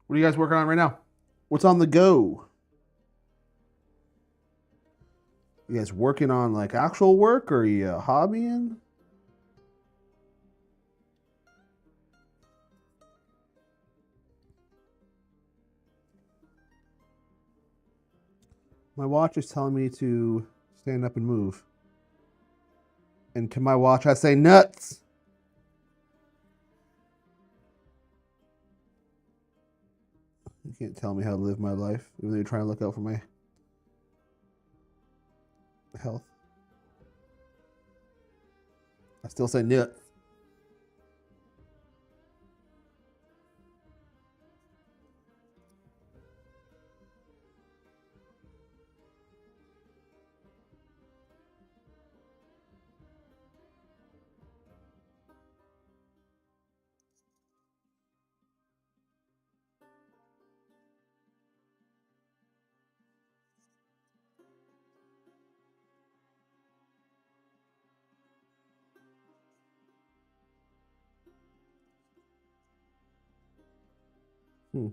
What are you guys working on right now? What's on the go? You guys working on like actual work, or are you hobbying? My watch is telling me to stand up and move. And to my watch, I say nuts. You can't tell me how to live my life, even though you're trying to look out for my health. I still say nuts. Hmm.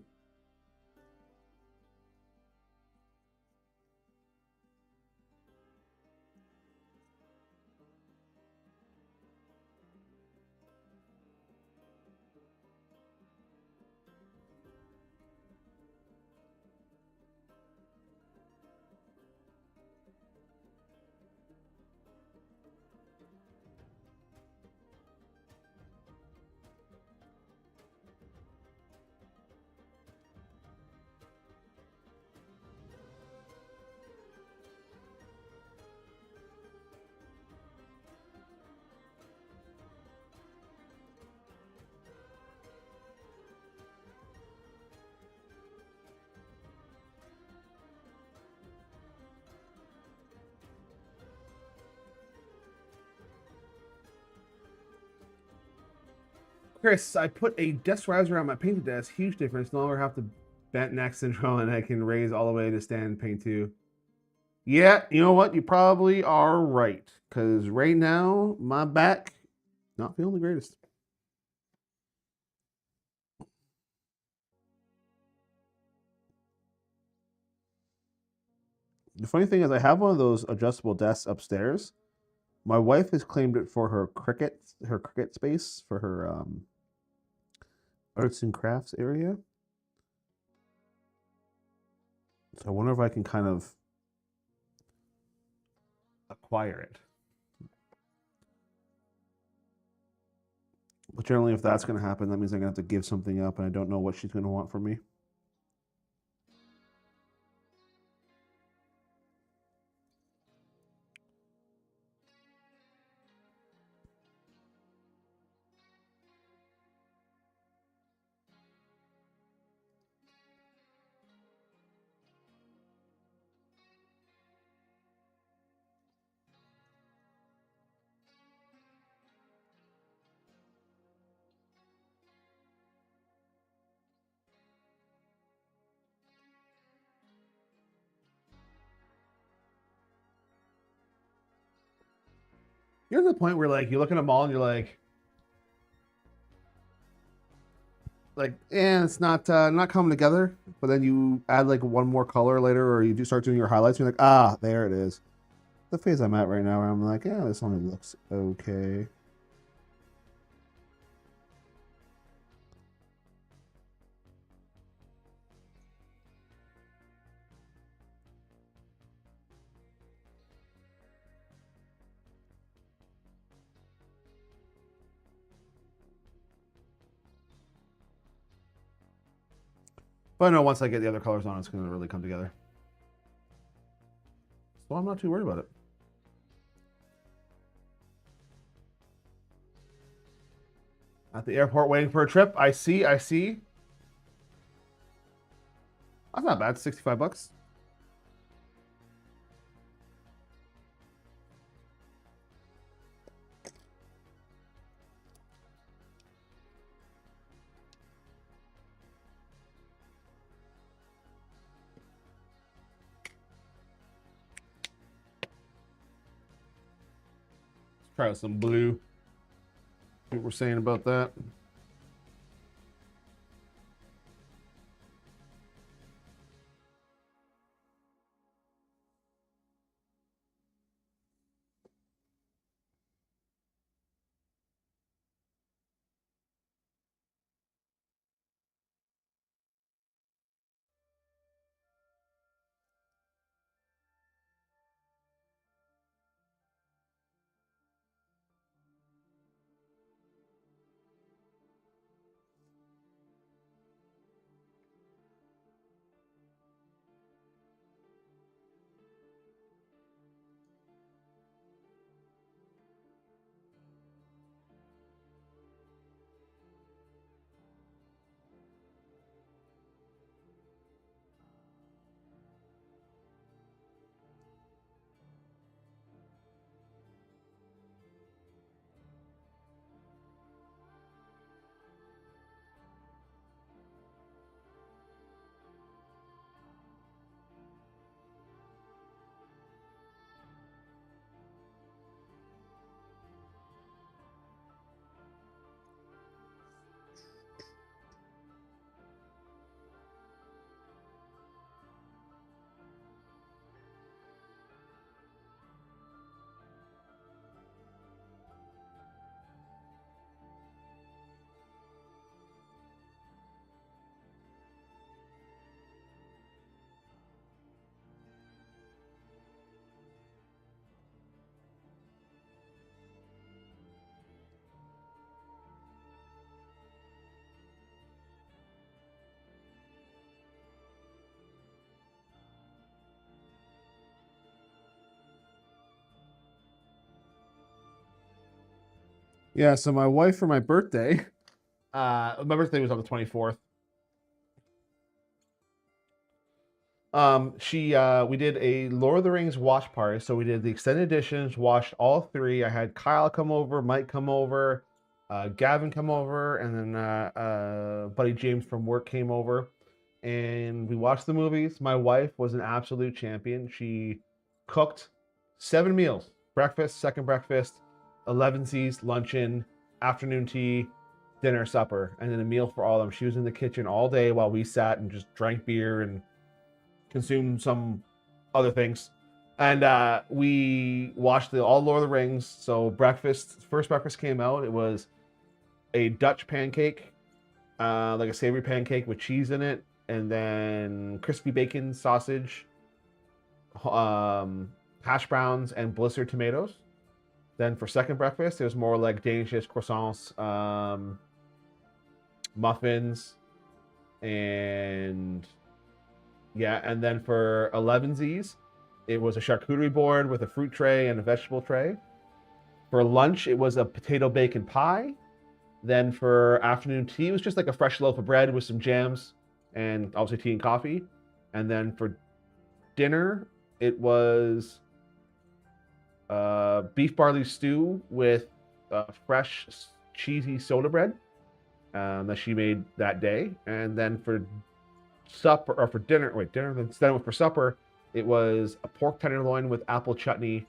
Chris, I put a desk riser on my painted desk. Huge difference. No longer have to bent neck syndrome, and I can raise all the way to stand paint too. Yeah, you know what? You probably are right. Because right now, my back, not feeling the greatest. The funny thing is, I have one of those adjustable desks upstairs. My wife has claimed it for her cricket space for her arts and crafts area. So I wonder if I can kind of acquire it. But generally, if that's going to happen, that means I'm going to have to give something up, and I don't know what she's going to want from me. You're to the point where like you look at them all and you're like, it's not coming together. But then you add like one more color later, or you do start doing your highlights. And you're like, ah, there it is. The phase I'm at right now, where I'm like, yeah, this one looks okay. But I know once I get the other colors on, it's going to really come together. So I'm not too worried about it. At the airport waiting for a trip. I see. That's not bad. 65 bucks. Try out some blue. See what we're saying about that. Yeah, so my wife for my birthday, my birthday was on the 24th. We did a Lord of the Rings watch party. So we did the extended editions, watched all three. I had Kyle come over, Mike come over, Gavin come over, and then buddy James from work came over, and we watched the movies. My wife was an absolute champion. She cooked 7 meals: breakfast, second breakfast, 11Cs, luncheon, afternoon tea, dinner, supper, and then a meal for all of them. She was in the kitchen all day while we sat and just drank beer and consumed some other things. And we watched all Lord of the Rings. So first breakfast came out. It was a Dutch pancake, like a savory pancake with cheese in it, and then crispy bacon, sausage, hash browns, and blistered tomatoes. Then for second breakfast, it was more like Danishes, croissants, muffins, and yeah. And then for 11Zs, it was a charcuterie board with a fruit tray and a vegetable tray. For lunch, it was a potato bacon pie. Then for afternoon tea, it was just like a fresh loaf of bread with some jams and obviously tea and coffee. And then for dinner, it was beef barley stew with fresh cheesy soda bread that she made that day. And then for supper, or for dinner, instead of for supper, it was a pork tenderloin with apple chutney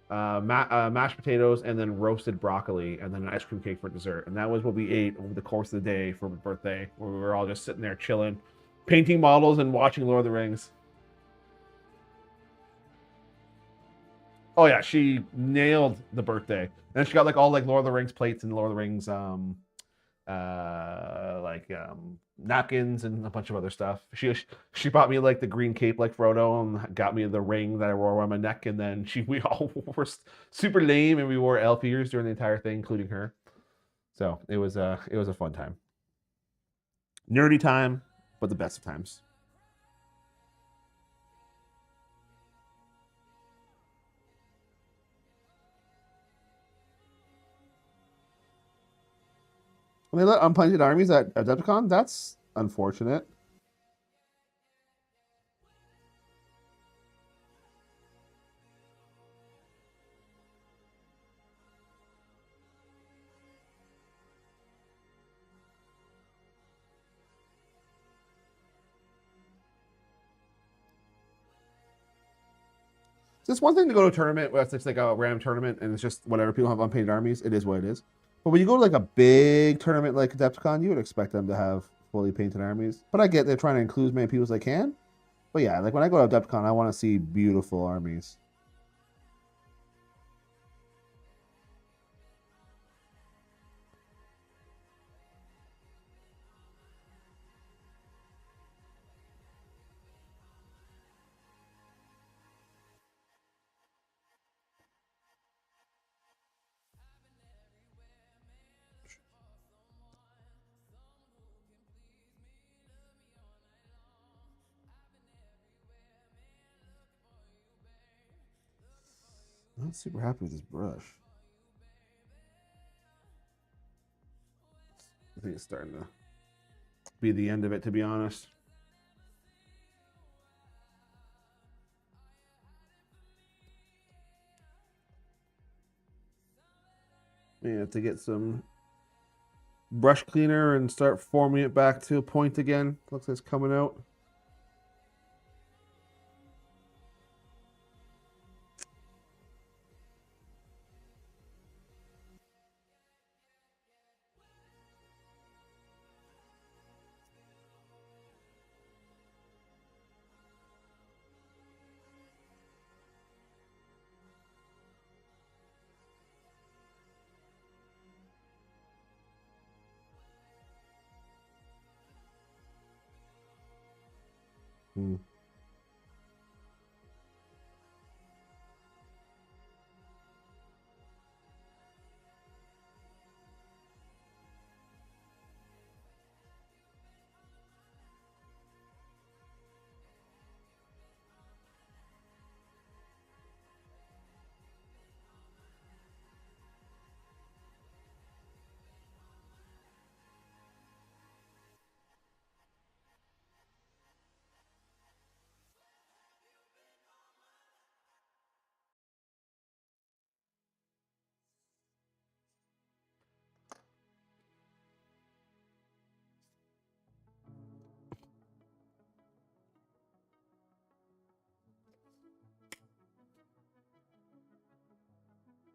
mashed potatoes, and then roasted broccoli, and then an ice cream cake for dessert. And that was what we ate over the course of the day for my birthday, where we were all just sitting there chilling, painting models and watching Lord of the Rings. Oh yeah, she nailed the birthday. And she got like all like Lord of the Rings plates and Lord of the Rings napkins and a bunch of other stuff. She bought me like the green cape like Frodo and got me the ring that I wore around my neck. And then we all were super lame and we wore elf ears during the entire thing, including her. So it was a fun time, nerdy time, but the best of times. When they let unpunted armies at Adepticon, that's unfortunate. It's just one thing to go to a tournament where it's like a random tournament and it's just whatever, people have unpainted armies. It is what it is. But when you go to like a big tournament like Adepticon, you would expect them to have fully painted armies. But I get they're trying to include as many people as they can. But yeah, like when I go to Adepticon, I want to see beautiful armies. I'm not super happy with this brush. I think it's starting to be the end of it, to be honest. We have to get some brush cleaner and start forming it back to a point again. Looks like it's coming out. Hmm.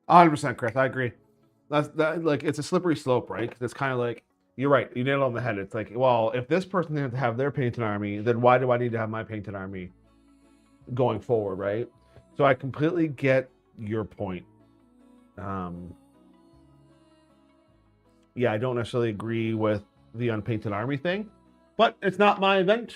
Hundred percent, Chris. I agree. That's that. Like it's a slippery slope, right? Because it's kind of like you're right. You nailed it on the head. It's like, well, if this person didn't have their painted army, then why do I need to have my painted army going forward, right? So I completely get your point. Um, yeah, I don't necessarily agree with the unpainted army thing, but it's not my event.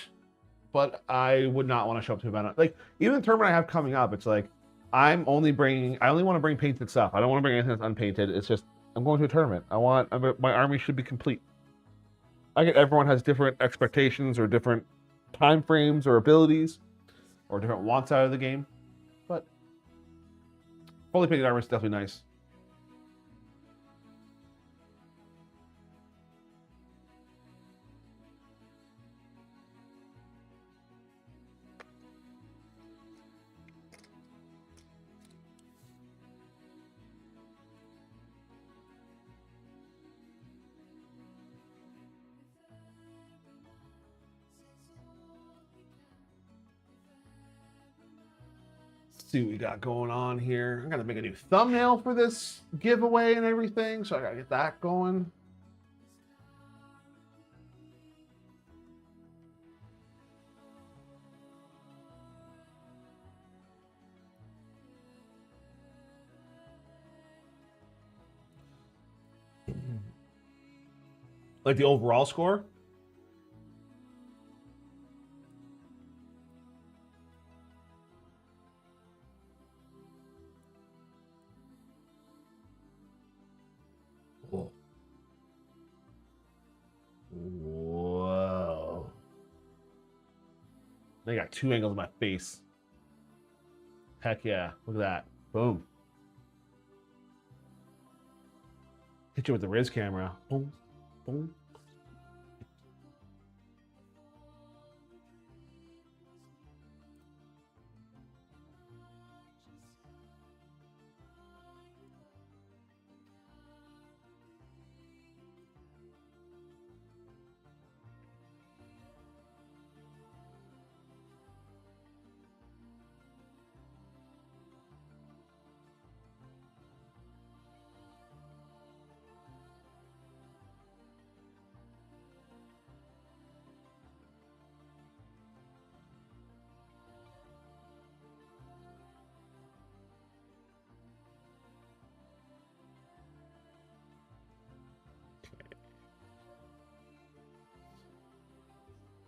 But I would not want to show up to an event like even the tournament I have coming up. It's like I only want to bring painted stuff. I don't want to bring anything that's unpainted. It's just I'm going to a tournament. My army should be complete. I get everyone has different expectations or different time frames or abilities or different wants out of the game, but fully painted armor is definitely nice. see what we got going on here. I'm gonna make a new thumbnail for this giveaway and everything, so I gotta get that going. Like the overall score? Whoa. Whoa. They got 2 angles of my face. Heck yeah. Look at that. Boom. Hit you with the Riz camera. Boom. Boom.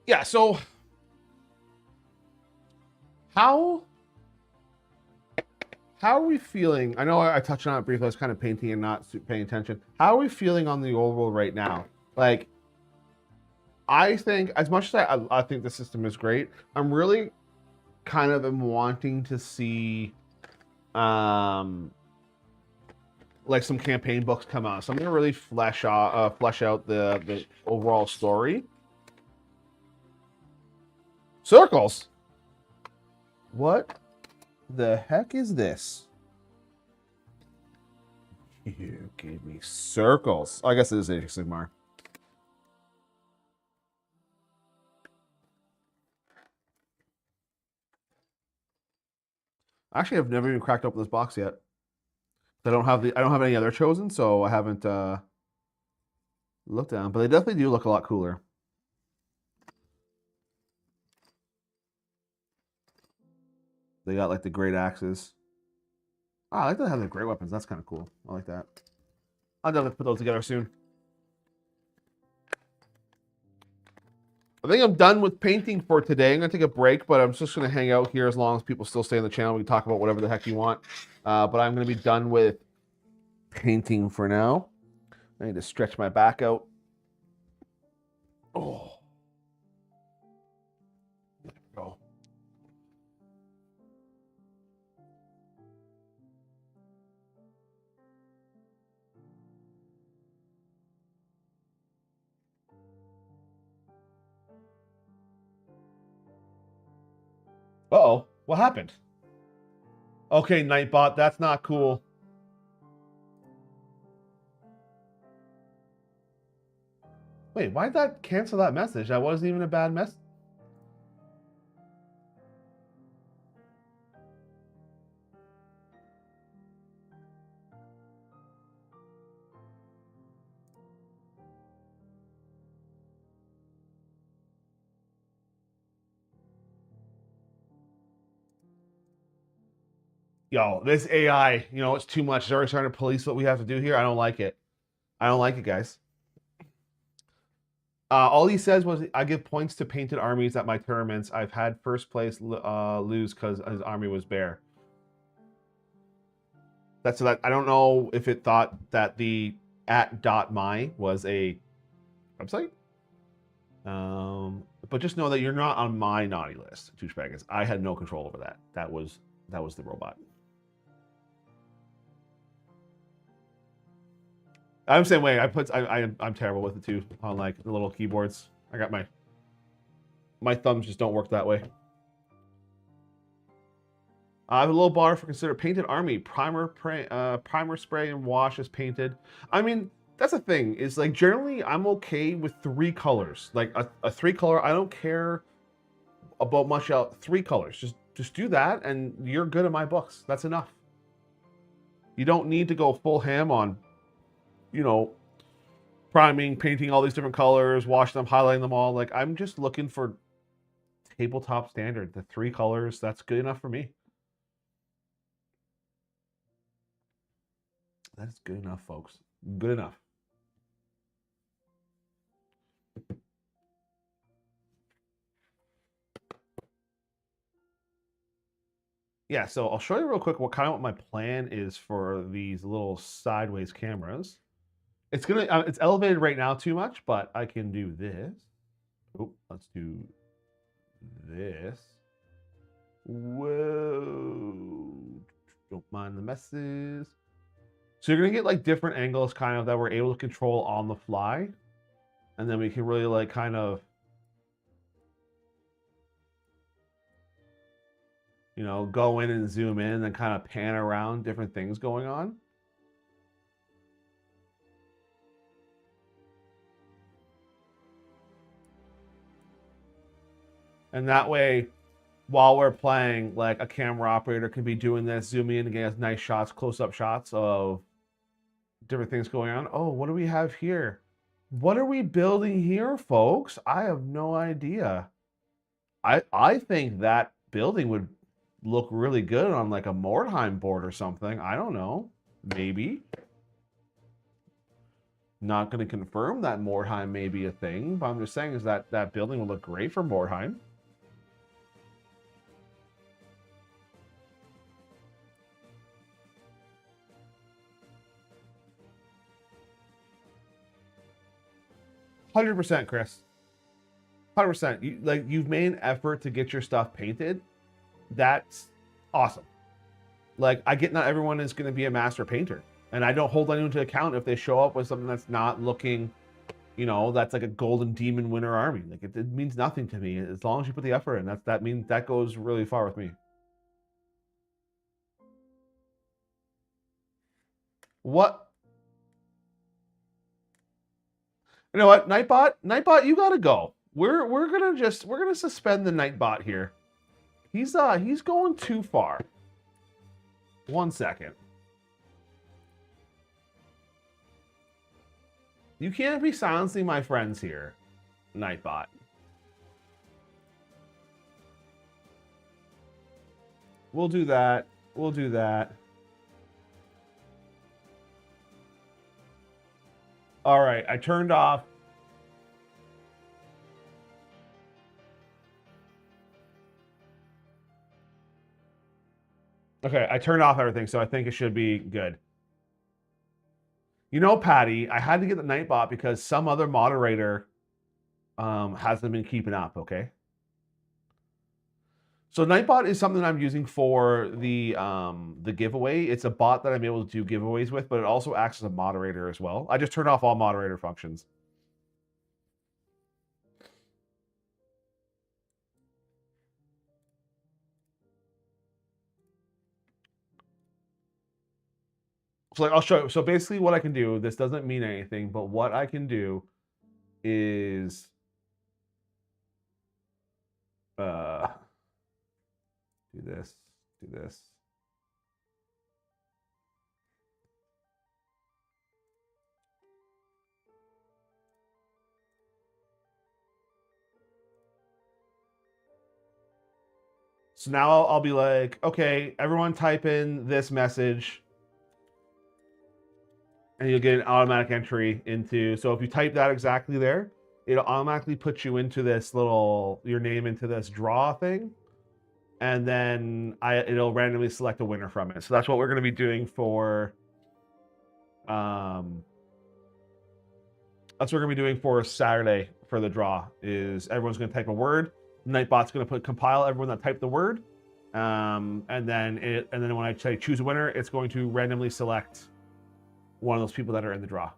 Yeah, so how are we feeling? I know I touched on it briefly. I was kind of painting and not paying attention. How are we feeling on the overall right now? Like, I think as much as I think the system is great, I'm really kind of am wanting to see like some campaign books come out. So I'm gonna really flesh out the overall story. Circles. What the heck is this? You gave me circles. Oh, I guess it is Age of Sigmar. Actually, I've never even cracked open this box yet. I don't have any other chosen, so I haven't looked at them. But they definitely do look a lot cooler. They got like the great axes. Oh, I like that they have the great weapons. That's kind of cool. I like that. I'll definitely put those together soon. I think I'm done with painting for today. I'm going to take a break, but I'm just going to hang out here as long as people still stay on the channel. We can talk about whatever the heck you want. But I'm going to be done with painting for now. I need to stretch my back out. Oh. There we go. Uh-oh. What happened? Okay, Nightbot, that's not cool. Wait, why'd that cancel that message? That wasn't even a bad message. Yo, this AI, you know, it's too much. It's already starting to police what we have to do here. I don't like it. I don't like it, guys. All he says was, I give points to painted armies at my tournaments. I've had first place lose because his army was bare. That's so that I don't know if it thought that the @my was a website. But just know that you're not on my naughty list, douchebaggers. I had no control over that. That was the robot. I'm the same way. I'm terrible with it too on like the little keyboards. I got my thumbs just don't work that way. I have a low bar for consider painted army. Primer spray and wash is painted. I mean, that's the thing. Is like generally I'm okay with 3 colors. Like a 3 color. I don't care about much else. 3 colors. Just Just do that and you're good in my books. That's enough. You don't need to go full ham on, you know, priming, painting all these different colors, washing them, highlighting them all. Like, I'm just looking for tabletop standard. The 3 colors, that's good enough for me. That's good enough, folks. Good enough. Yeah, so I'll show you real quick what my plan is for these little sideways cameras. It's gonna it's elevated right now too much, but I can do this. Oh, let's do this. Whoa! Don't mind the messes. So you're gonna get like different angles, kind of, that we're able to control on the fly, and then we can really like kind of, you know, go in and zoom in and kind of pan around different things going on. And that way, while we're playing, like, a camera operator can be doing this, zooming in and getting us nice shots, close-up shots of different things going on. Oh, what do we have here? What are we building here, folks? I have no idea. I think that building would look really good on like a Mordheim board or something. I don't know. Maybe. Not going to confirm that Mordheim may be a thing, but I'm just saying is that that building would look great for Mordheim. %, Chris. 100%. Like, you've made an effort to get your stuff painted. That's awesome. Like, I get not everyone is going to be a master painter, and I don't hold anyone to account if they show up with something that's not looking, you know, that's like a golden demon winter army. Like, it means nothing to me as long as you put the effort in. That means that goes really far with me. What? You know what, Nightbot, you gotta go. We're gonna suspend the Nightbot here. He's going too far. 1 second. You can't be silencing my friends here, Nightbot. We'll do that. We'll do that. All right, I turned off. Okay, I turned off everything, so I think it should be good. You know, Patty, I had to get the Nightbot because some other moderator hasn't been keeping up, okay? So Nightbot is something I'm using for the giveaway. It's a bot that I'm able to do giveaways with, but it also acts as a moderator as well. I just turned off all moderator functions. So like, I'll show you. So basically what I can do, this doesn't mean anything, but what I can do is do this, do this. So now I'll be like, okay, everyone type in this message, and you'll get an automatic entry into, so if you type that exactly there, it'll automatically put you into this little, your name into this draw thing, and then it'll randomly select a winner from it. So that's what we're going to be doing for, that's what we're going to be doing for Saturday for the draw, is everyone's going to type a word. Nightbot's going to compile everyone that typed the word, and then when I say choose a winner, it's going to randomly select one of those people that are in the draw.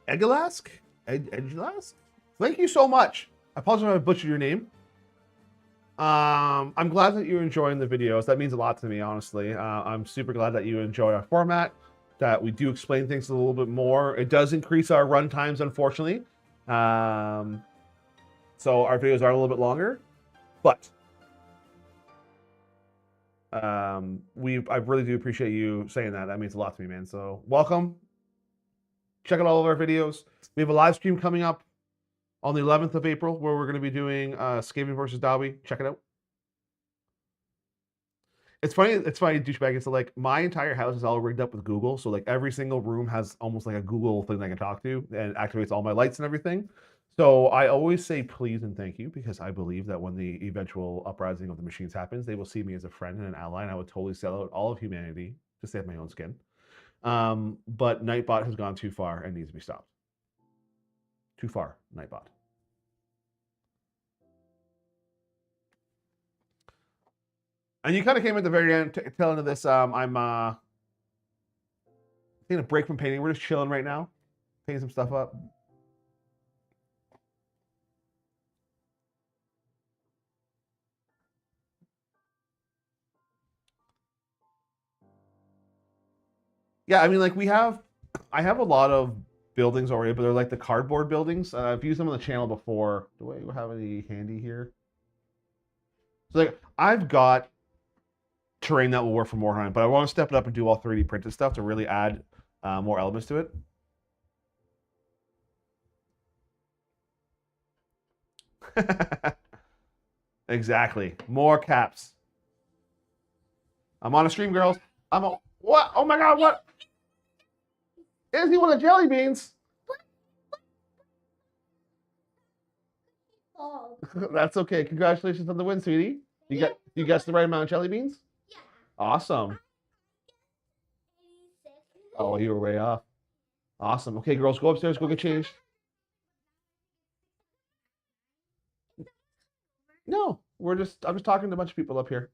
Egalask? Egalask? Thank you so much. I apologize if I butchered your name. I'm glad that you're enjoying the videos. That means a lot to me, honestly. I'm super glad that you enjoy our format, that we do explain things a little bit more. It does increase our run times, unfortunately. So our videos are a little bit longer, but I really do appreciate you saying that. That means a lot to me, man. So welcome. Check out all of our videos. We have a live stream coming up on the 11th of April where we're going to be doing Skaven versus Dobby. Check it out. It's funny, douchebag. It's like my entire house is all rigged up with Google. So like every single room has almost like a Google thing that I can talk to and activates all my lights and everything. So I always say please and thank you because I believe that when the eventual uprising of the machines happens, they will see me as a friend and an ally, and I would totally sell out all of humanity to save my own skin. But Nightbot has gone too far and needs to be stopped. Too far, Nightbot. And you kind of came at the very end, tail end of this. I'm taking a break from painting. We're just chilling right now, painting some stuff up. Yeah, I mean, like I have a lot of buildings already, but they're like the cardboard buildings. I've used them on the channel before. Do I have any handy here? So like I've got terrain that will work for Warhammer, but I want to step it up and do all 3D printed stuff to really add more elements to it. Exactly. More caps. I'm on a stream, girls. What? Oh my god, what? Is he one of the jelly beans? Oh. That's okay. Congratulations on the win, sweetie. You guessed the right amount of jelly beans? Yeah. Awesome. Oh, you were way off. Awesome. Okay, girls, go upstairs, go get changed. No, I'm just talking to a bunch of people up here.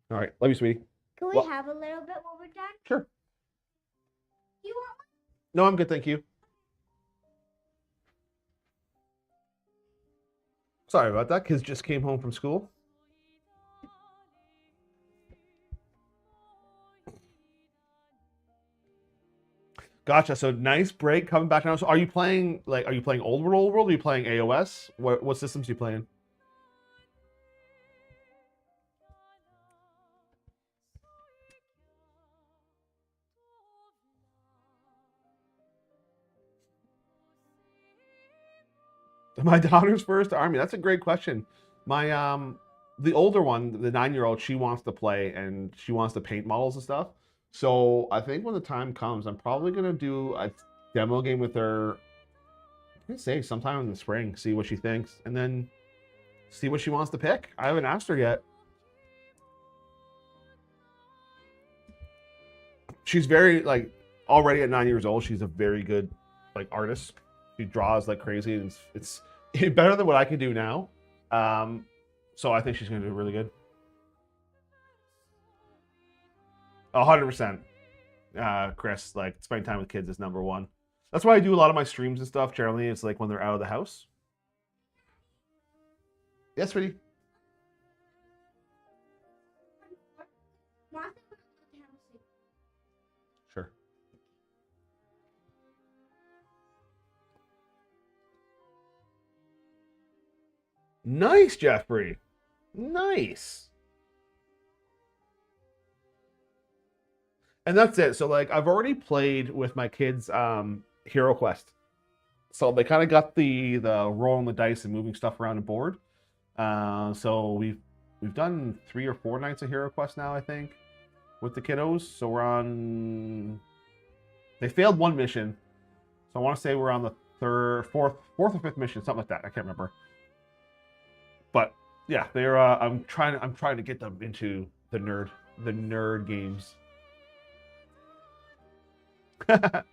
All right, love you, sweetie. Can we have a little bit when we're done? Sure. You want one? No, I'm good, thank you. Sorry about that. Kids just came home from school. Gotcha. So nice break coming back now. So are you playing Old World? Are you playing AOS? What systems are you playing? My daughter's first army. That's a great question. My the older one, the 9-year-old, she wants to play and she wants to paint models and stuff. So I think when the time comes, I'm probably gonna do a demo game with her. I'm gonna say sometime in the spring, see what she thinks, and then see what she wants to pick. I haven't asked her yet. She's very like already at 9 years old. She's a very good like artist. She draws like crazy, and it's better than what I can do now. So I think she's gonna do really good. 100%. Chris, like spending time with kids is number one. That's why I do a lot of my streams and stuff. Generally, it's like when they're out of the house. Yes, sweetie. Sure. Nice, Jeffrey. Nice. And that's it. So like I've already played with my kids Hero Quest. So they kind of got the rolling the dice and moving stuff around the board. So we've done 3 or 4 nights of Hero Quest now, I think, with the kiddos. So we're on. They failed 1 mission, so I want to say we're on the fourth or fifth mission, something like that. I can't remember. But yeah, they're. I'm trying to get them into the nerd games. That's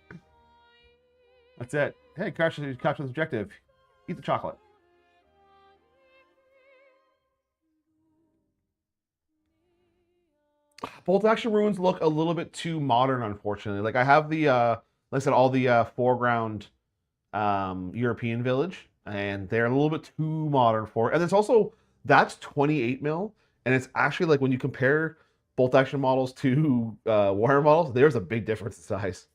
it. Hey, capture the objective. Eat the chocolate. Bolt action runes look a little bit too modern, unfortunately. Like I have the like I said, all the foreground European village, and they're a little bit too modern for it. And it's also, that's 28 mil, and it's actually like when you compare bolt action models to Warhammer models, there's a big difference in size.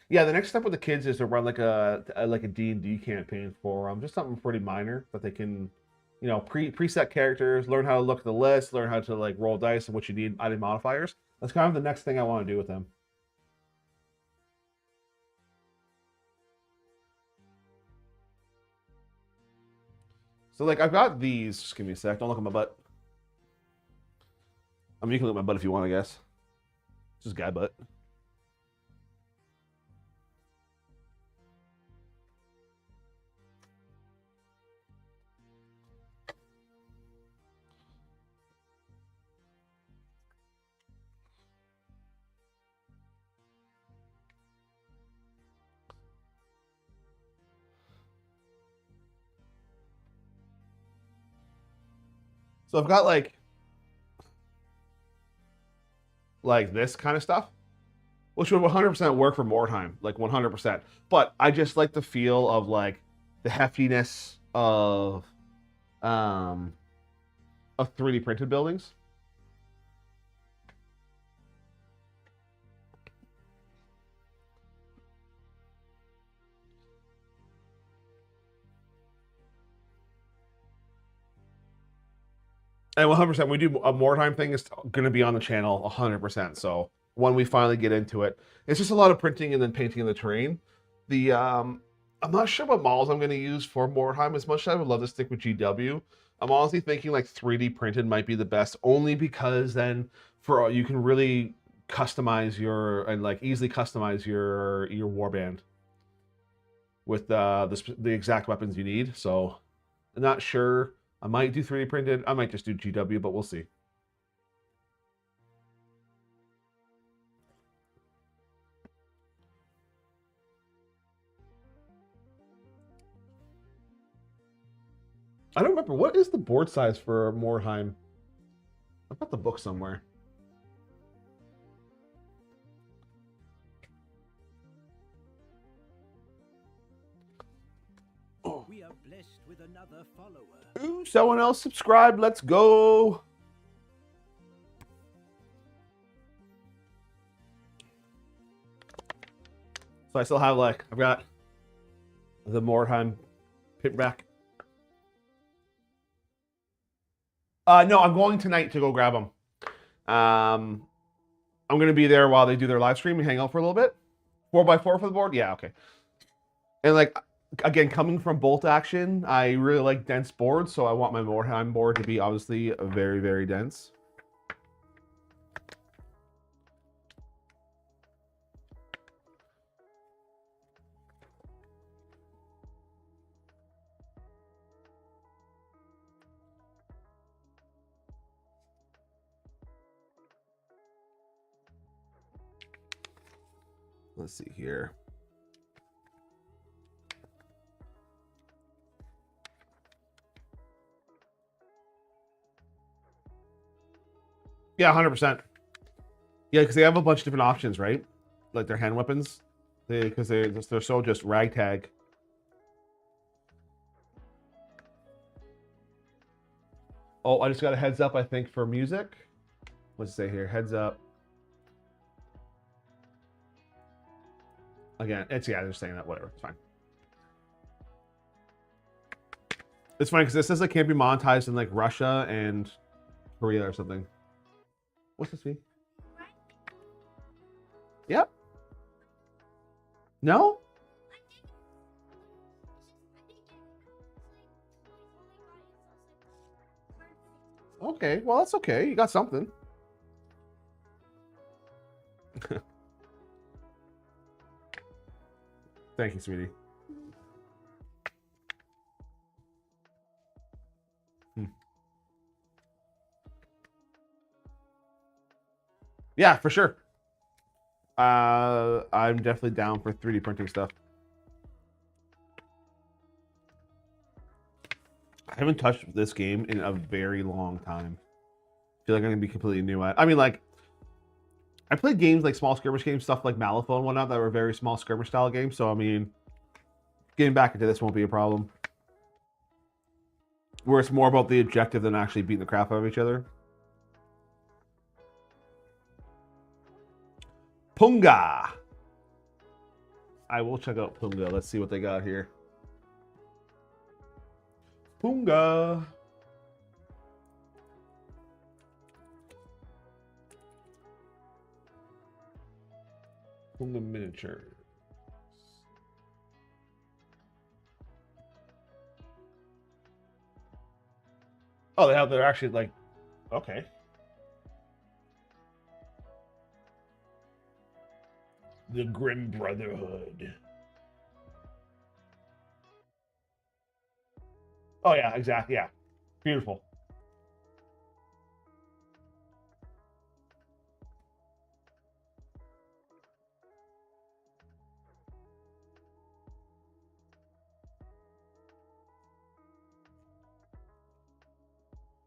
Yeah, the next step with the kids is to run like a D&D campaign for them, just something pretty minor that they can, you know, preset characters, learn how to look at the list, learn how to like roll dice and what you need, adding modifiers. That's kind of the next thing I want to do with them. So like I've got these. Just give me a sec. Don't look at my butt. I mean, you can look at my butt if you want, I guess. Just guy butt. So I've got like this kind of stuff, which would 100% work for Mordheim, like 100%. But I just like the feel of like the heftiness of 3D printed buildings. And 100%, we do a Mordheim thing is going to be on the channel 100%. So when we finally get into it, it's just a lot of printing and then painting in the terrain. The I'm not sure what models I'm going to use for Mordheim. As much as I would love to stick with GW, I'm honestly thinking like 3D printed might be the best, only because then for you can really customize your and like easily customize your warband with the exact weapons you need. So I'm not sure. I might do 3D printed. I might just do GW, but we'll see. I don't remember. What is the board size for Mordheim? I've got the book somewhere. Oh. We are blessed with another follower. Ooh, someone else subscribed. Let's go. So I still have like, I've got the Mordheim paperback. No, I'm going tonight to go grab them. I'm going to be there while they do their live stream and hang out for a little bit. 4x4 for the board? Yeah, okay. And like, again, coming from bolt action, I really like dense boards, so I want my Mordheim board to be obviously very, very dense. Let's see here. Yeah, 100%. Yeah, because they have a bunch of different options, right? Like their hand weapons, because they're so just ragtag. Oh, I just got a heads up. I think for music. Let's say here, heads up. Again, it's they're just saying that. Whatever, it's fine. It's funny because this says it can't be monetized in like Russia and Korea or something. What's this mean? Yep. No? Okay, well, that's okay. You got something. Thank you, sweetie. Yeah, for sure. I'm definitely down for 3D printing stuff. I haven't touched this game in a very long time. I feel like I'm gonna be completely new at. I mean, like, I played games like small skirmish games, stuff like Malifaux and whatnot that were very small skirmish style games. So I mean, getting back into this won't be a problem. Where it's more about the objective than actually beating the crap out of each other. Punga. I will check out Punga. Let's see what they got here. Punga. Punga miniatures. Oh, they're actually like, okay. The Grim Brotherhood. Oh yeah, exactly. Yeah, beautiful.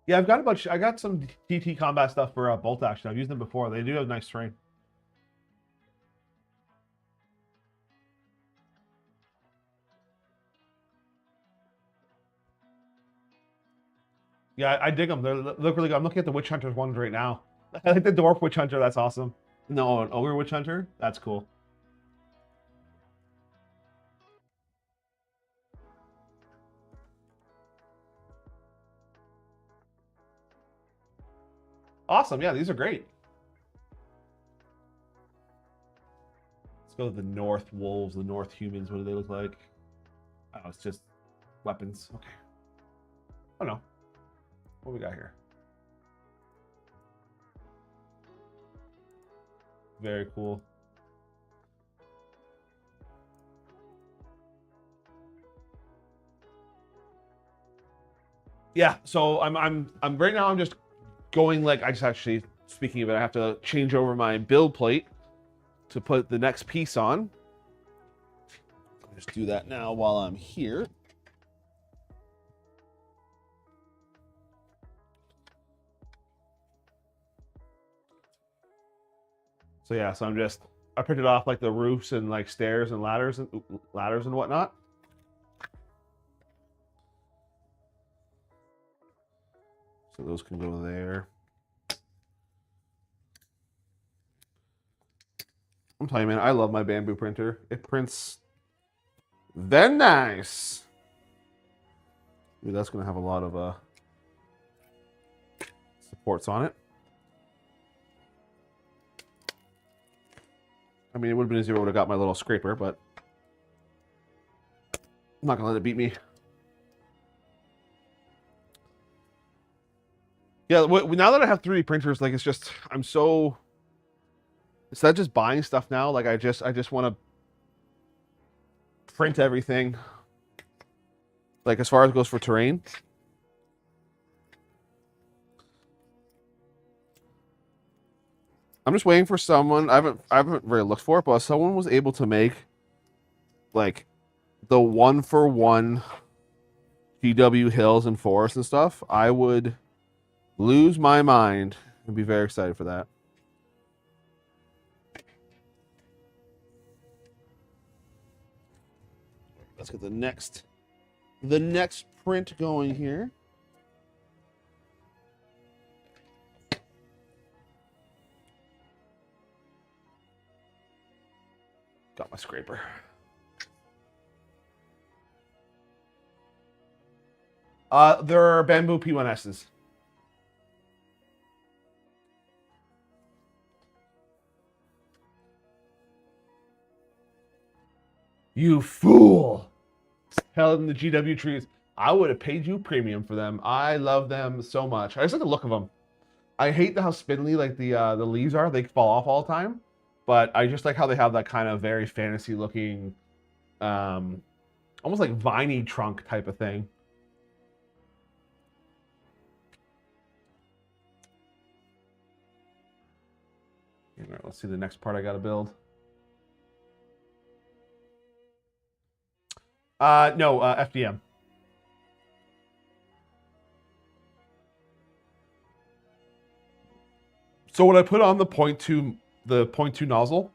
Yeah, I've got a bunch. I got some TT combat stuff for bolt action. I've used them before. They do have nice terrain. Yeah, I dig them. They look really good. I'm looking at the Witch Hunters ones right now. I like the Dwarf Witch Hunter. That's awesome. No, an Ogre Witch Hunter. That's cool. Awesome. Yeah, these are great. Let's go to the North Wolves, the North Humans. What do they look like? Oh, it's just weapons. Okay. Oh no. What we got here? Very cool. Yeah, so I'm right now I'm just going like I just actually speaking of it, I have to change over my build plate to put the next piece on. I'll just do that now while I'm here. So yeah, so I printed off like the roofs and like stairs and ladders and whatnot. So those can go there. I'm telling you, man, I love my bamboo printer. It prints very nice. Ooh, that's gonna have a lot of supports on it. I mean, it would have been easier if I would have got my little scraper, but I'm not gonna let it beat me. Yeah, now that I have 3D printers, like it's just instead of just buying stuff now, like I just want to print everything. Like as far as it goes for terrain. I'm just waiting for someone. I haven't really looked for it, but if someone was able to make like the 1-for-1 GW hills and forests and stuff, I would lose my mind and be very excited for that. Let's get the next print going here. Got my scraper. There are bamboo P1Ss. You fool! Held in the GW trees. I would have paid you premium for them. I love them so much. I just like the look of them. I hate how spindly like the leaves are. They fall off all the time. But I just like how they have that kind of very fantasy looking, almost like viney trunk type of thing. All right, let's see the next part I got to build. No, FDM. So when I put on the 0.2 the 0.2 nozzle,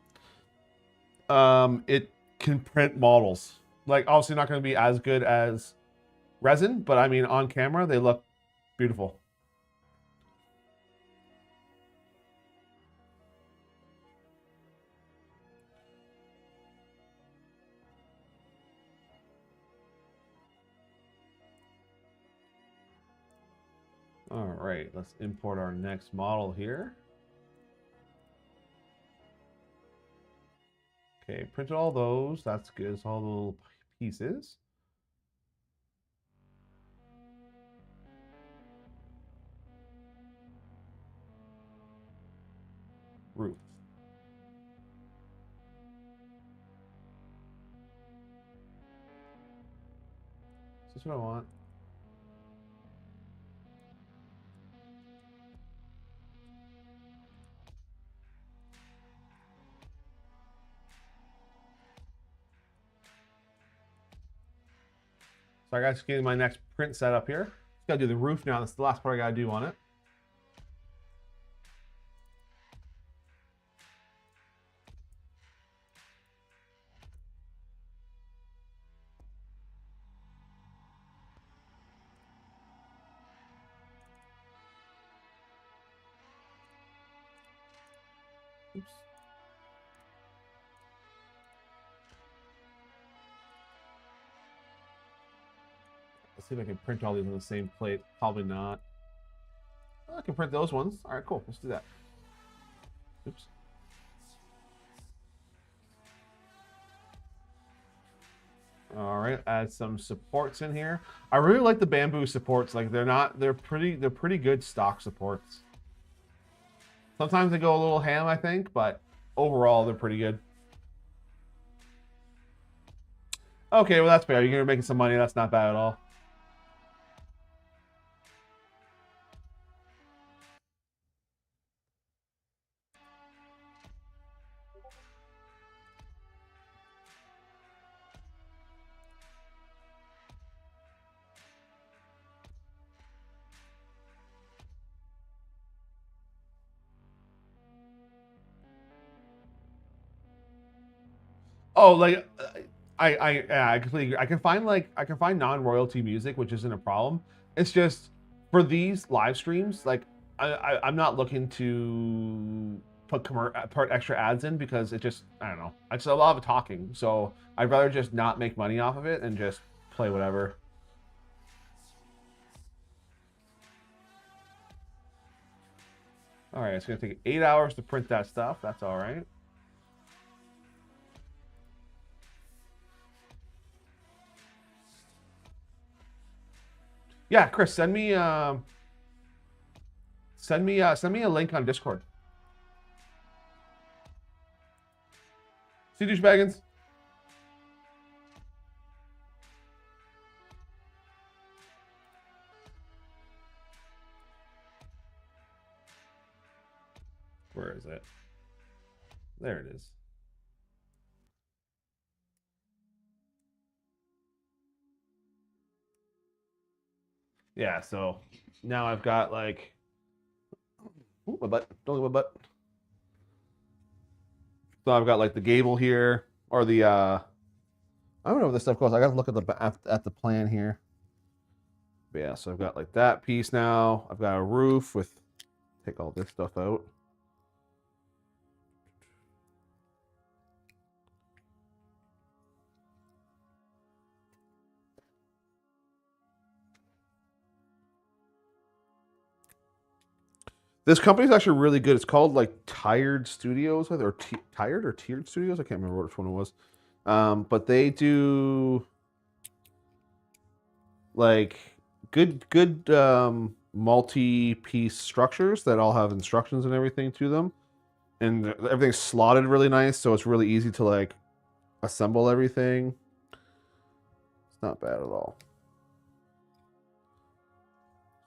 it can print models. Like, obviously not going to be as good as resin, but I mean, on camera, they look beautiful. All right, let's import our next model here. Okay, printed all those. That's good. It's all the little pieces. Roof. Is this what I want? So I got to get my next print setup here. Just gotta do the roof now. That's the last part I gotta do on it. Oops. Let's see if I can print all these on the same plate. Probably not. Oh, I can print those ones. All right, cool. Let's do that. Oops. All right, add some supports in here. I really like the bamboo supports. Like they're pretty good stock supports. Sometimes they go a little ham, I think, but overall they're pretty good. Okay, well that's fair. You're making some money. That's not bad at all. Oh, like I completely agree. I can find non-royalty music, which isn't a problem. It's just for these live streams, like I'm not looking to put extra ads in because it just I don't know. I just a lot of talking, so I'd rather just not make money off of it and just play whatever. All right, it's gonna take 8 hours to print that stuff. That's all right. Yeah, Chris, send me a link on Discord. See you, douchebaggins. Where is it? There it is. Yeah, so now I've got like, ooh, my butt, don't look at my butt. So I've got like the gable here, or the I don't know what this stuff goes. I got to look at the plan here. But yeah, so I've got like that piece now. I've got a roof with, take all this stuff out. This company's actually really good. It's called like Tired Studios, or Tired or Tiered Studios. I can't remember which one it was. But they do like good multi-piece structures that all have instructions and everything to them, and everything's slotted really nice, so it's really easy to like assemble everything. It's not bad at all.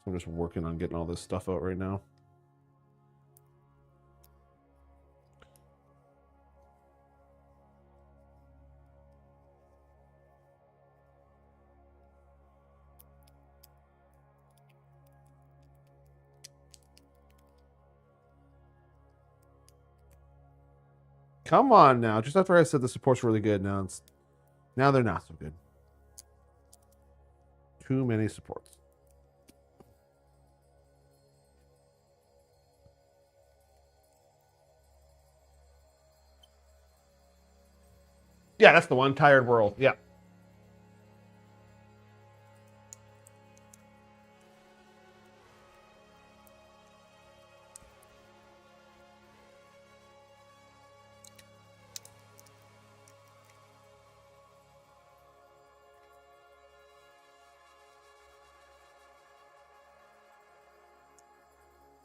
So I'm just working on getting all this stuff out right now. Come on now. Just after I said the support's really good, now they're not so good. Too many supports. Yeah, that's the one. Tired World. Yeah.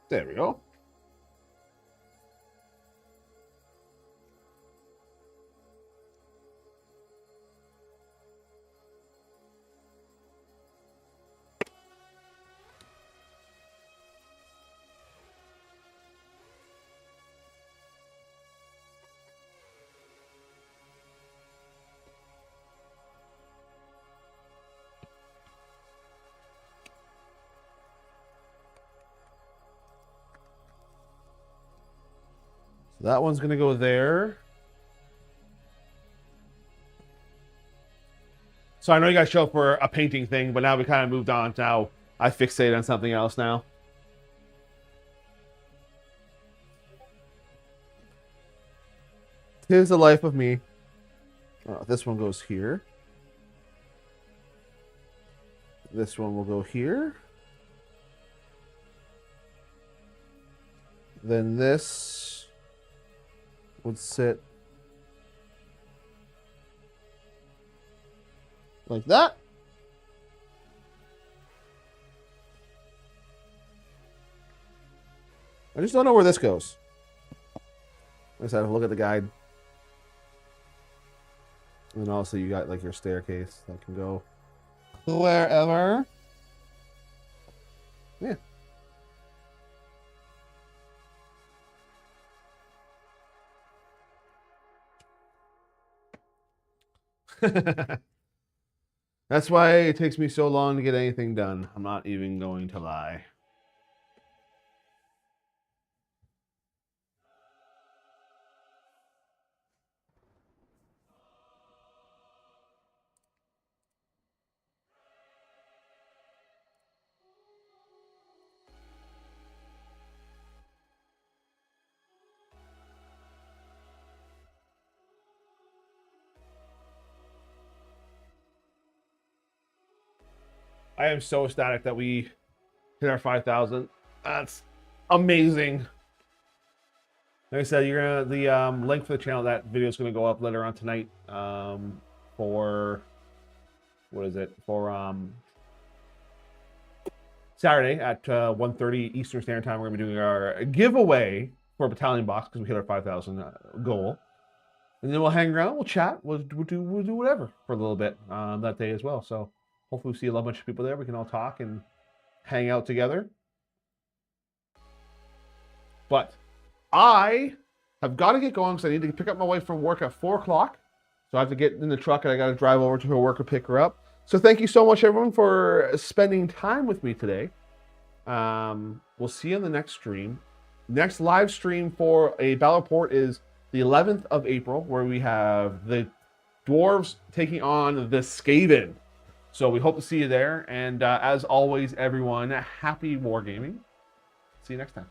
There we go. So that one's going to go there. So I know you guys show up for a painting thing, but now we kind of moved on. Now I fixate on something else now. Tis the life of me. This one goes here. This one will go here. Then this would sit like that. I just don't know where this goes. I just have to look at the guide. And then also you got like your staircase that can go wherever. Yeah. That's why it takes me so long to get anything done. I'm not even going to lie. I am so ecstatic that we hit our 5,000. That's amazing. Like I said, you're gonna the link for the channel. That video is gonna go up later on tonight. For what is it? For Saturday at 1:30 Eastern Standard Time. We're gonna be doing our giveaway for a battalion box because we hit our 5,000 goal. And then we'll hang around, we'll chat, we'll do whatever for a little bit that day as well. So hopefully we see a bunch of people there. We can all talk and hang out together. But I have got to get going because I need to pick up my wife from work at 4 o'clock. So I have to get in the truck and I got to drive over to her work and pick her up. So thank you so much, everyone, for spending time with me today. We'll see you in the next stream. Next live stream for a battle report is the 11th of April, where we have the dwarves taking on the Skaven. So we hope to see you there. And as always, everyone, happy wargaming. See you next time.